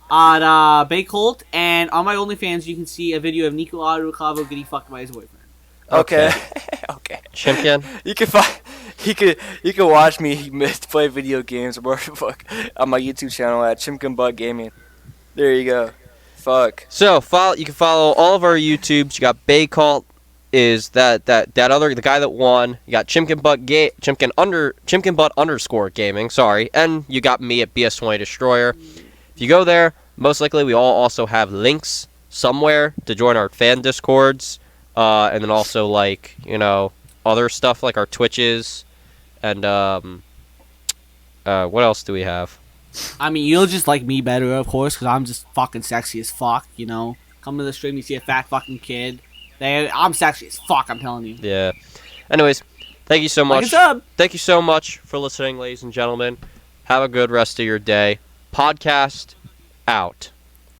S3: on Baycalt, and on my OnlyFans you can see a video of Nico Arucavo getting fucked by his boyfriend.
S2: Okay. Okay.
S1: Chimken.
S2: You can find. You can watch me play video games or whatever the fuck on my YouTube channel at Chimken Gaming. There you go. Fuck.
S1: So you can follow all of our YouTubes. You got Baycalt, is that other the guy that won. You got Chimken Butt underscore gaming. Sorry, and you got me at BS20 Destroyer. If you go there, most likely we all also have links somewhere to join our fan discords, and then also like other stuff like our Twitches and what else do we have?
S3: I mean, you'll just like me better, of course, because I'm just fucking sexy as fuck, you know? Come to the stream, you see a fat fucking kid. I'm sexy as fuck, I'm telling you.
S1: Yeah. Anyways, thank you so
S3: Like
S1: much.
S3: a sub.
S1: Thank you so much for listening, ladies and gentlemen. Have a good rest of your day. Podcast out.